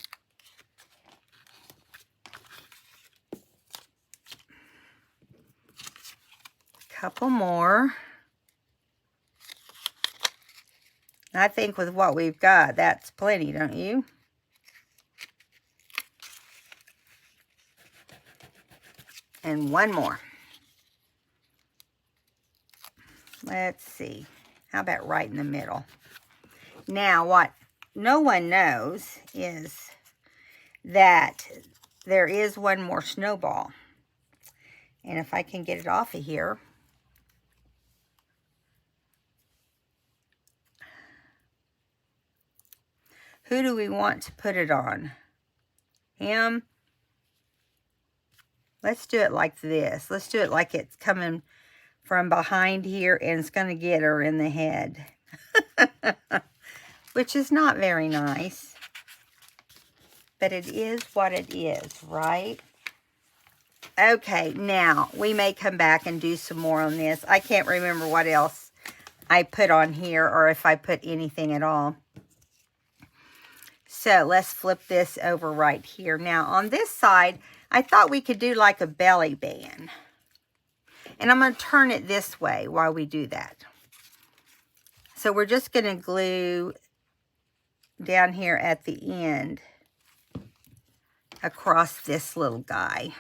Speaker 1: Couple more. I think with what we've got, that's plenty, don't you? And one more. Let's see. How about right in the middle? Now, what no one knows is that there is one more snowball. And if I can get it off of here. Who do we want to put it on? Him? Let's do it like this. Let's do it like it's coming from behind here and it's going to get her in the head. Which is not very nice. But it is what it is, right? Okay, now we may come back and do some more on this. I can't remember what else I put on here or if I put anything at all. So let's flip this over right here. Now on this side, I thought we could do like a belly band. And I'm going to turn it this way while we do that. So we're just going to glue down here at the end across this little guy.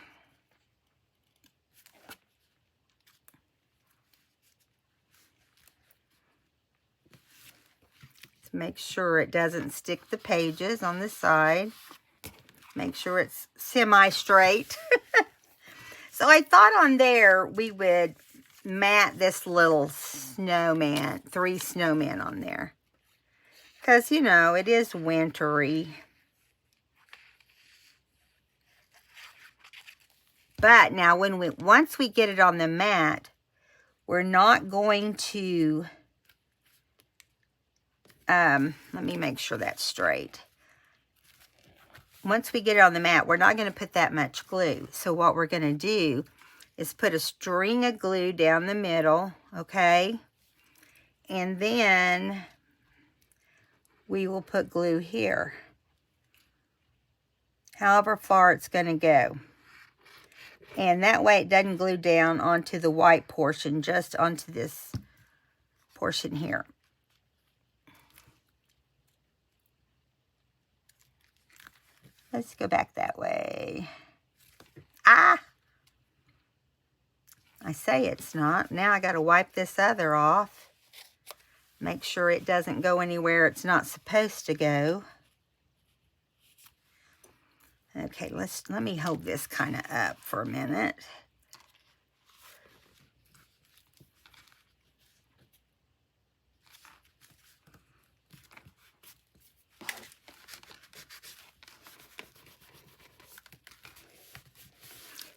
Speaker 1: Make sure it doesn't stick the pages on the side. Make sure it's semi-straight. So I thought on there we would mat this little snowman, 3 snowmen on there. Because, you know, it is wintry. But now once we get it on the mat, we're not going to... let me make sure that's straight. Once we get it on the mat, we're not going to put that much glue. So what we're going to do is put a string of glue down the middle, okay? And then we will put glue here. However far it's going to go. And that way it doesn't glue down onto the white portion, just onto this portion here. Let's go back that way. Ah! I say it's not. Now I got to wipe this other off. Make sure it doesn't go anywhere it's not supposed to go. Okay, let me hold this kind of up for a minute.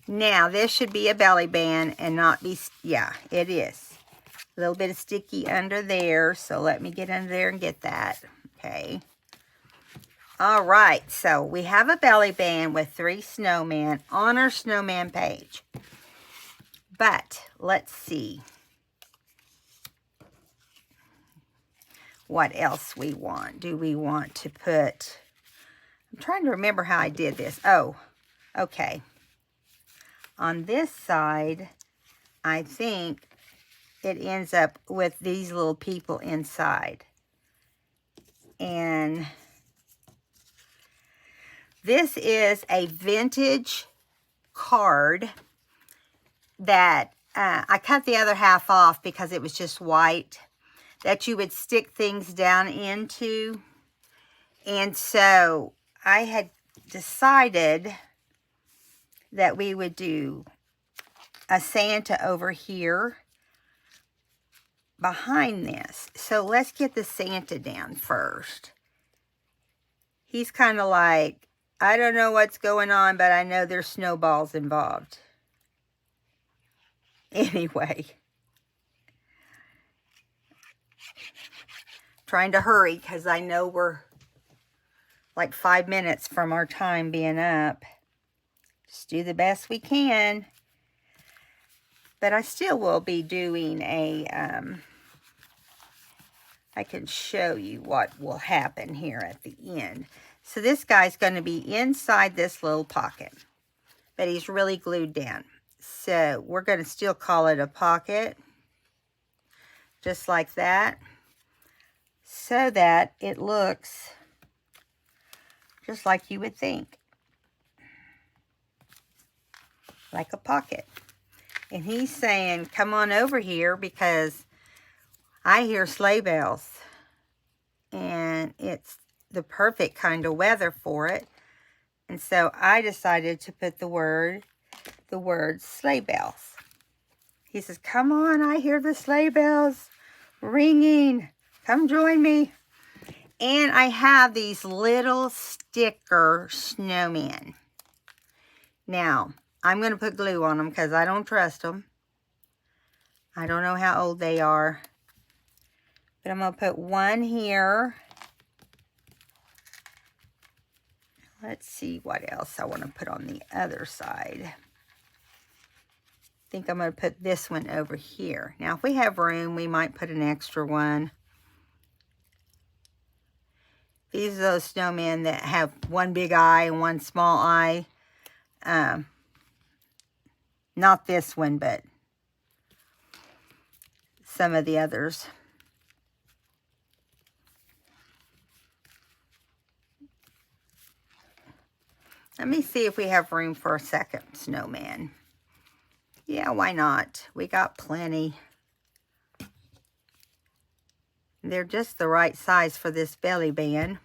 Speaker 1: Now, this should be a belly band and not be, yeah, it is. A little bit of sticky under there, so let me get under there and get that, okay. All right, so we have a belly band with 3 snowmen on our snowman page. But, let's see what else we want. Do we want to put, I'm trying to remember how I did this. Oh, okay. On this side, I think it ends up with these little people inside. And this is a vintage card that I cut the other half off because it was just white, that you would stick things down into. And so I had decided that we would do a Santa over here behind this. So let's get the Santa down first. He's kind of like, I don't know what's going on, but I know there's snowballs involved. Anyway. Trying to hurry because I know we're like 5 minutes from our time being up. Just do the best we can. But I still will be doing a, I can show you what will happen here at the end. So this guy's going to be inside this little pocket. But he's really glued down. So we're going to still call it a pocket. Just like that. So that it looks just like you would think. Like a pocket. And he's saying, come on over here because I hear sleigh bells. And it's the perfect kind of weather for it. And so I decided to put the word sleigh bells. He says, come on, I hear the sleigh bells ringing. Come join me. And I have these little sticker snowmen. Now, I'm going to put glue on them because I don't trust them. I don't know how old they are. But I'm going to put one here. Let's see what else I want to put on the other side. think I'm going to put this one over here. Now, if we have room, we might put an extra one. These are those snowmen that have one big eye and one small eye. Not this one, but some of the others. Let me see if we have room for a second snowman. Yeah, why not? We got plenty. They're just the right size for this belly band.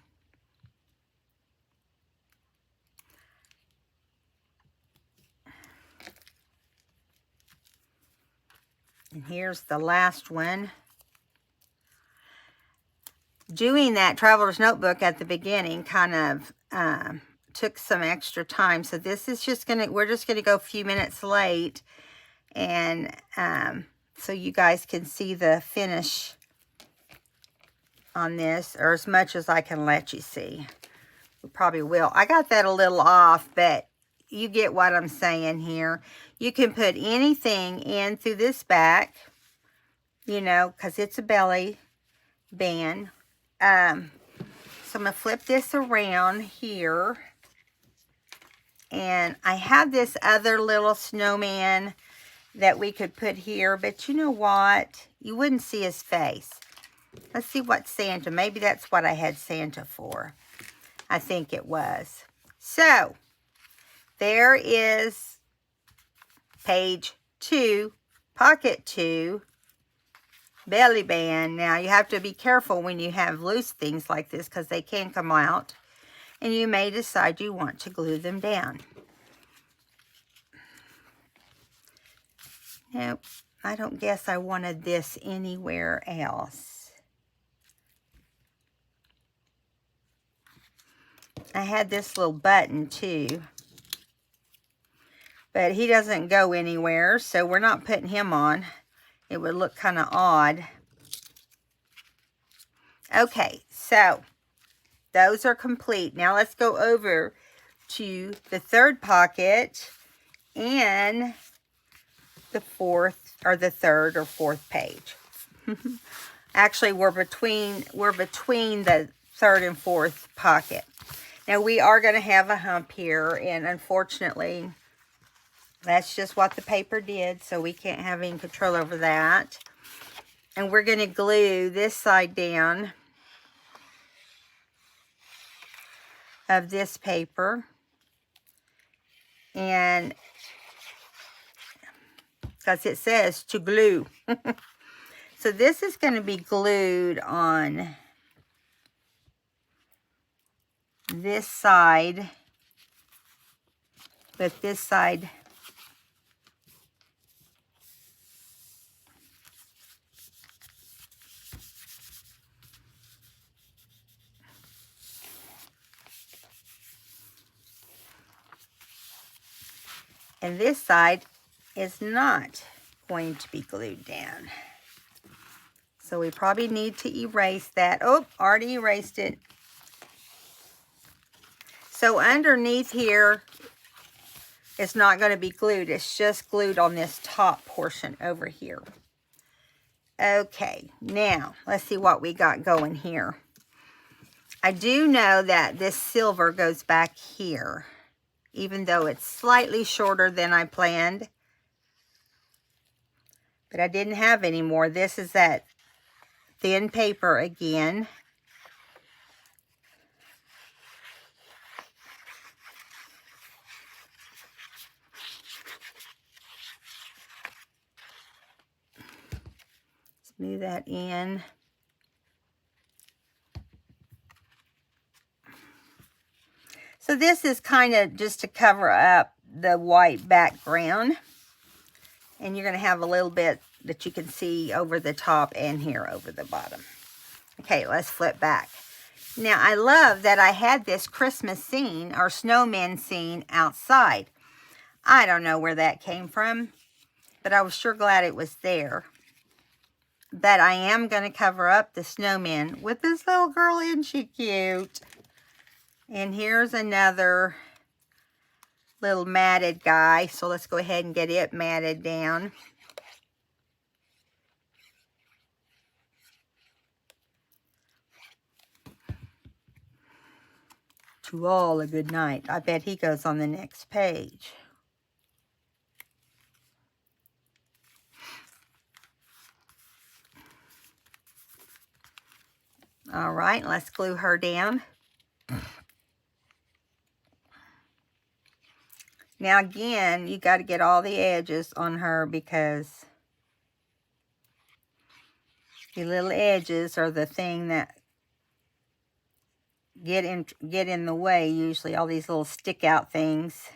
Speaker 1: And here's the last one. Doing that traveler's notebook at the beginning kind of took some extra time. So this is just we're just gonna go a few minutes late, and so you guys can see the finish on this, or as much as I can let you see. We probably will. I got that a little off, but you get what I'm saying here. You can put anything in through this back, you know, because it's a belly band. So I'm going to flip this around here. And I have this other little snowman that we could put here. But you know what? You wouldn't see his face. Let's see what Santa. Maybe that's what I had Santa for. I think it was. So, there is page 2, pocket 2, belly band. Now, you have to be careful when you have loose things like this because they can come out. And you may decide you want to glue them down. Nope, I don't guess I wanted this anywhere else. I had this little button too. But he doesn't go anywhere, so we're not putting him on. It would look kind of odd. Okay, so those are complete. Now let's go over to the third pocket and the fourth, or the third or fourth page. Actually, we're between the third and fourth pocket. Now we are going to have a hump here, and unfortunately, that's just what the paper did, so we can't have any control over that. And we're going to glue this side down of this paper. And because it says to glue. So this is going to be glued on this side, but this side and this side is not going to be glued down. So we probably need to erase that. Oh, already erased it. So underneath here, it's not going to be glued. It's just glued on this top portion over here. Okay, now let's see what we got going here. I do know that this silver goes back here, even though it's slightly shorter than I planned. But I didn't have any more. This is that thin paper again. Smooth that in. So this is kind of just to cover up the white background. And you're going to have a little bit that you can see over the top and here over the bottom. Okay, let's flip back. Now, I love that I had this Christmas scene or snowman scene outside. I don't know where that came from, but I was sure glad it was there. But I am going to cover up the snowman with this little girl. Isn't she cute? And here's another little matted guy. So let's go ahead and get it matted down. To all a good night. I bet he goes on the next page. All right, let's glue her down. Now again, you got to get all the edges on her because the little edges are the thing that get in the way usually, all these little stick out things.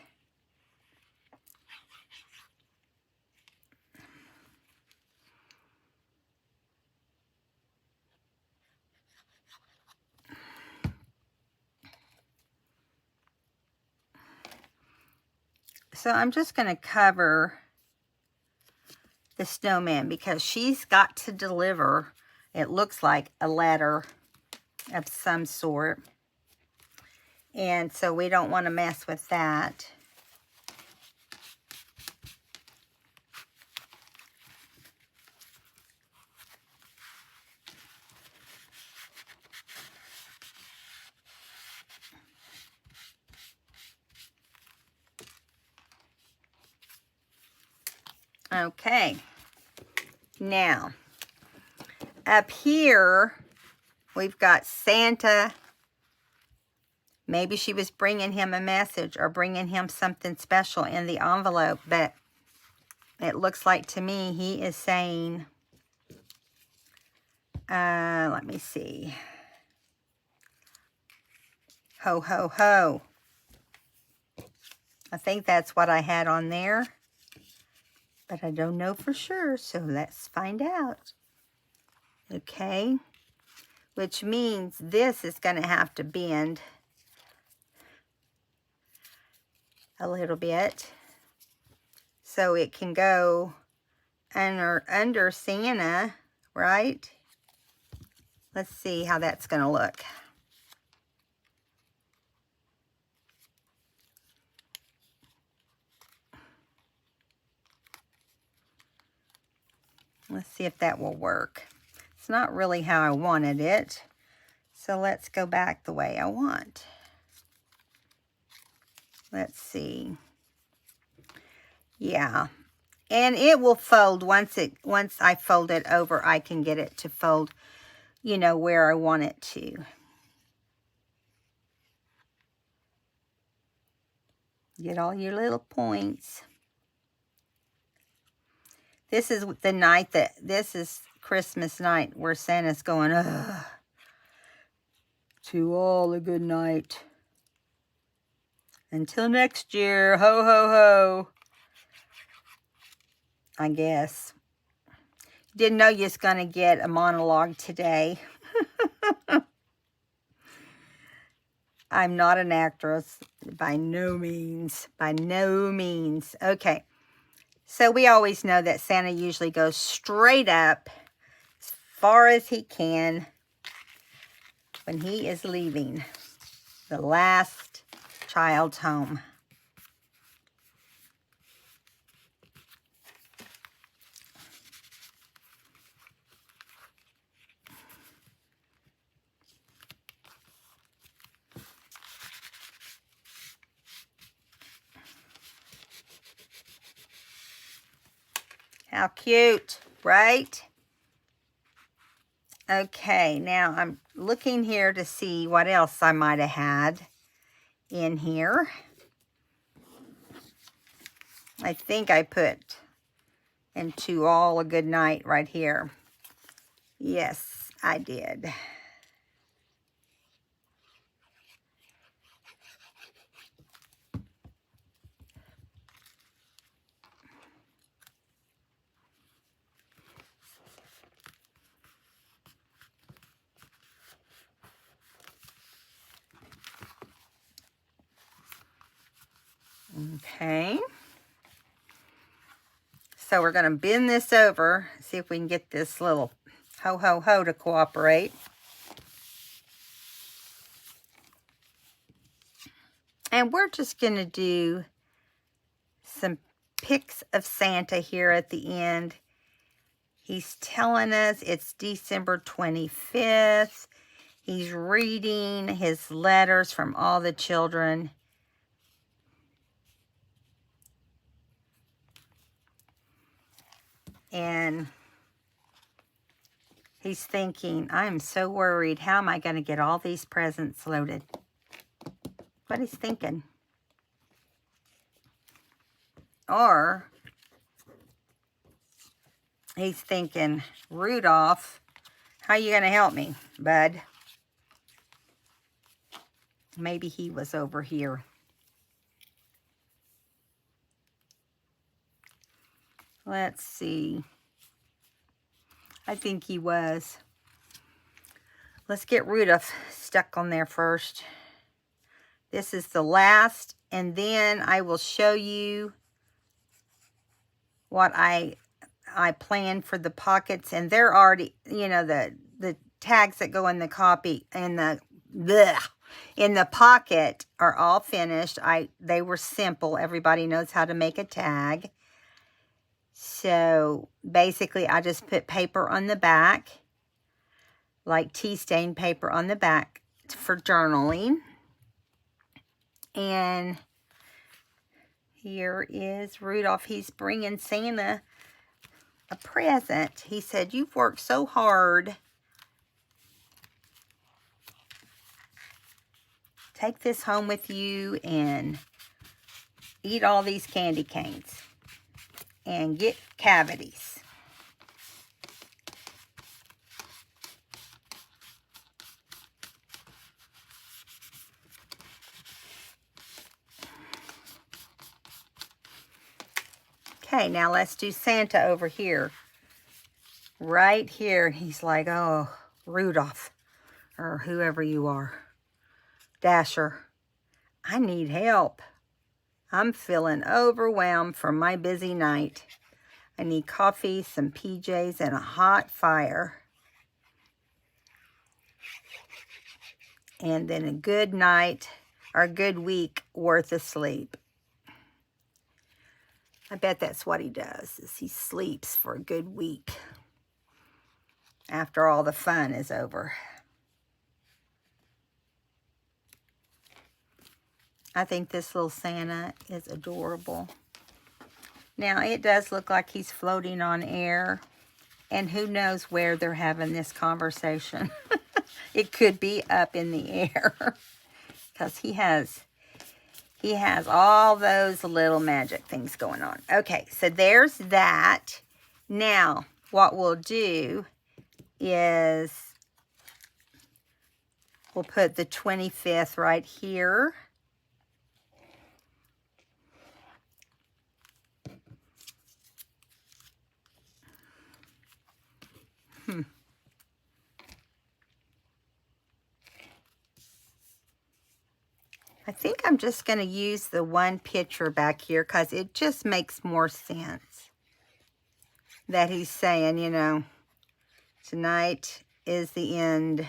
Speaker 1: So I'm just going to cover the snowman because she's got to deliver, it looks like, a letter of some sort. And so we don't want to mess with that. Okay. Now, up here, we've got Santa. Maybe she was bringing him a message or bringing him something special in the envelope, but it looks like to me he is saying, let me see. Ho, ho, ho. I think that's what I had on there, but I don't know for sure, so let's find out. Okay, which means this is going to have to bend a little bit so it can go under Santa, right? Let's see how that's going to look. Let's see if that will work. It's not really how I wanted it, so let's go back the way I want. Let's see. Yeah, and it will fold once I fold it over. I can get it to fold, you know, where I want it to. Get all your little points. This is the night this is Christmas night where Santa's going, ugh. To all a good night. Until next year, ho, ho, ho. I guess. Didn't know you was going to get a monologue today. I'm not an actress. By no means. By no means. Okay. So we always know that Santa usually goes straight up as far as he can when he is leaving the last child's home. How cute, right? Okay, now I'm looking here to see what else I might have had in here. I think I put into all a good night right here. Yes, I did. Okay. So we're going to bend this over, see if we can get this little ho, ho, ho to cooperate. And we're just going to do some pics of Santa here at the end. He's telling us it's December 25th. He's reading his letters from all the children. And he's thinking, I'm so worried. How am I going to get all these presents loaded? What he's thinking. Or he's thinking, Rudolph, how you going to help me, bud? Maybe he was over here. Let's see. I think he was. Let's get Rudolph stuck on there first. This is the last, and then I will show you what I planned for the pockets, and they're already, you know, the tags that go in the copy and in the pocket are all finished. They were simple. Everybody knows how to make a tag. So basically I just put paper on the back, like tea stain paper on the back for journaling. And here is Rudolph. He's bringing Santa a present. He said, you've worked so hard. Take this home with you and eat all these candy canes and get cavities. Okay, now let's do Santa over here. Right here, he's like, oh, Rudolph, or whoever you are, Dasher, I need help. I'm feeling overwhelmed from my busy night. I need coffee, some PJs, and a hot fire. And then a good night, or a good week worth of sleep. I bet that's what he does, is he sleeps for a good week after all the fun is over. I think this little Santa is adorable. Now, it does look like he's floating on air, and who knows where they're having this conversation. It could be up in the air, because he has all those little magic things going on. Okay, so there's that. Now, what we'll do is we'll put the 25th right here. I think I'm just going to use the one picture back here because it just makes more sense that he's saying, you know, tonight is the end.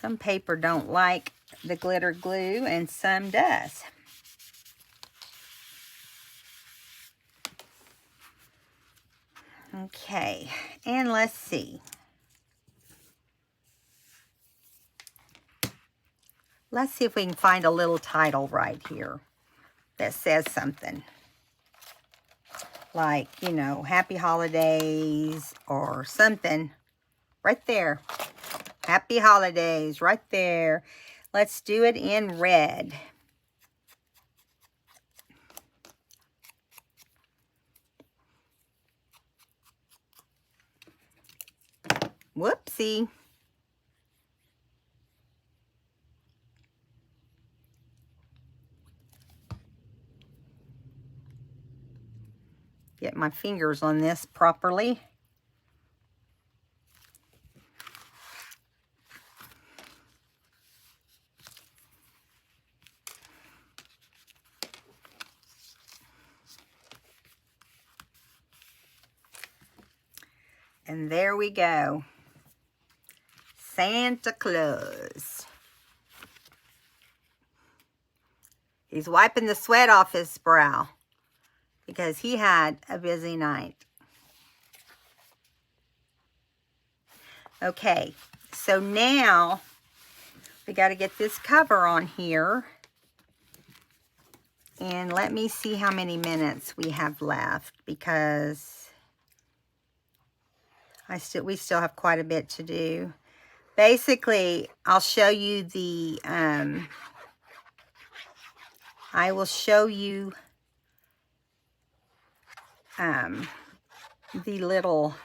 Speaker 1: Some paper don't like the glitter glue and some does. Okay, and let's see. Let's see if we can find a little title right here that says something. Like, you know, Happy Holidays or something right there. Happy Holidays right there. Let's do it in red. Whoopsie. Get my fingers on this properly. And there we go. Santa Claus. He's wiping the sweat off his brow because he had a busy night. Okay, so now we got to get this cover on here. And let me see how many minutes we have left, because we still have quite a bit to do. Basically, I'll show you the, I will show you the little,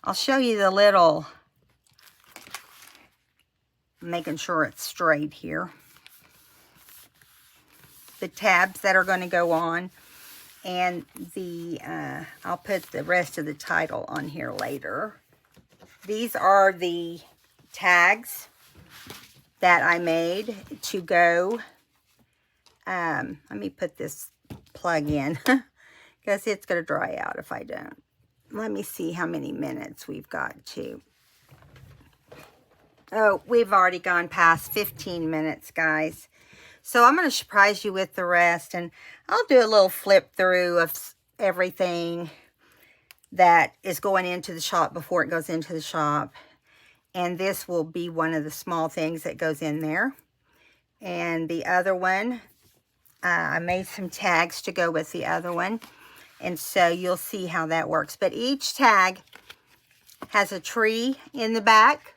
Speaker 1: I'll show you the little, making sure it's straight here, the tabs that are going to go on, and the, I'll put the rest of the title on here later. These are the tags that I made to go. Let me put this plug in because it's going to dry out if I don't. Let me see how many minutes we've got to. Oh, we've already gone past 15 minutes, guys. So I'm going to surprise you with the rest, and I'll do a little flip through of everything that is going into the shop before it goes into the shop. And this will be one of the small things that goes in there. And the other one, I made some tags to go with the other one. And so you'll see how that works. But each tag has a tree in the back.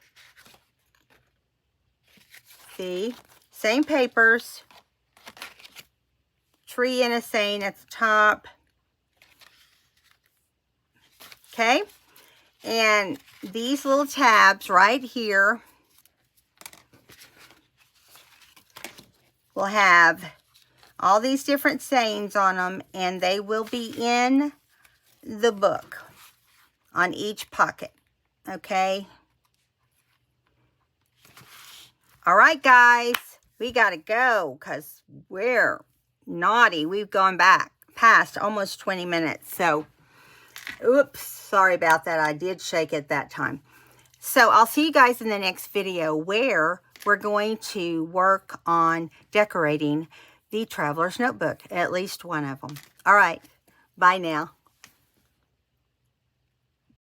Speaker 1: See? Same papers. Tree and a saying at the top. Okay? And these little tabs right here will have all these different sayings on them, and they will be in the book on each pocket. Okay? All right, guys. We got to go because we're naughty. We've gone back past almost 20 minutes. So, oops. Sorry about that. I did shake it that time. So, I'll see you guys in the next video where we're going to work on decorating the Traveler's Notebook. At least one of them. All right. Bye now.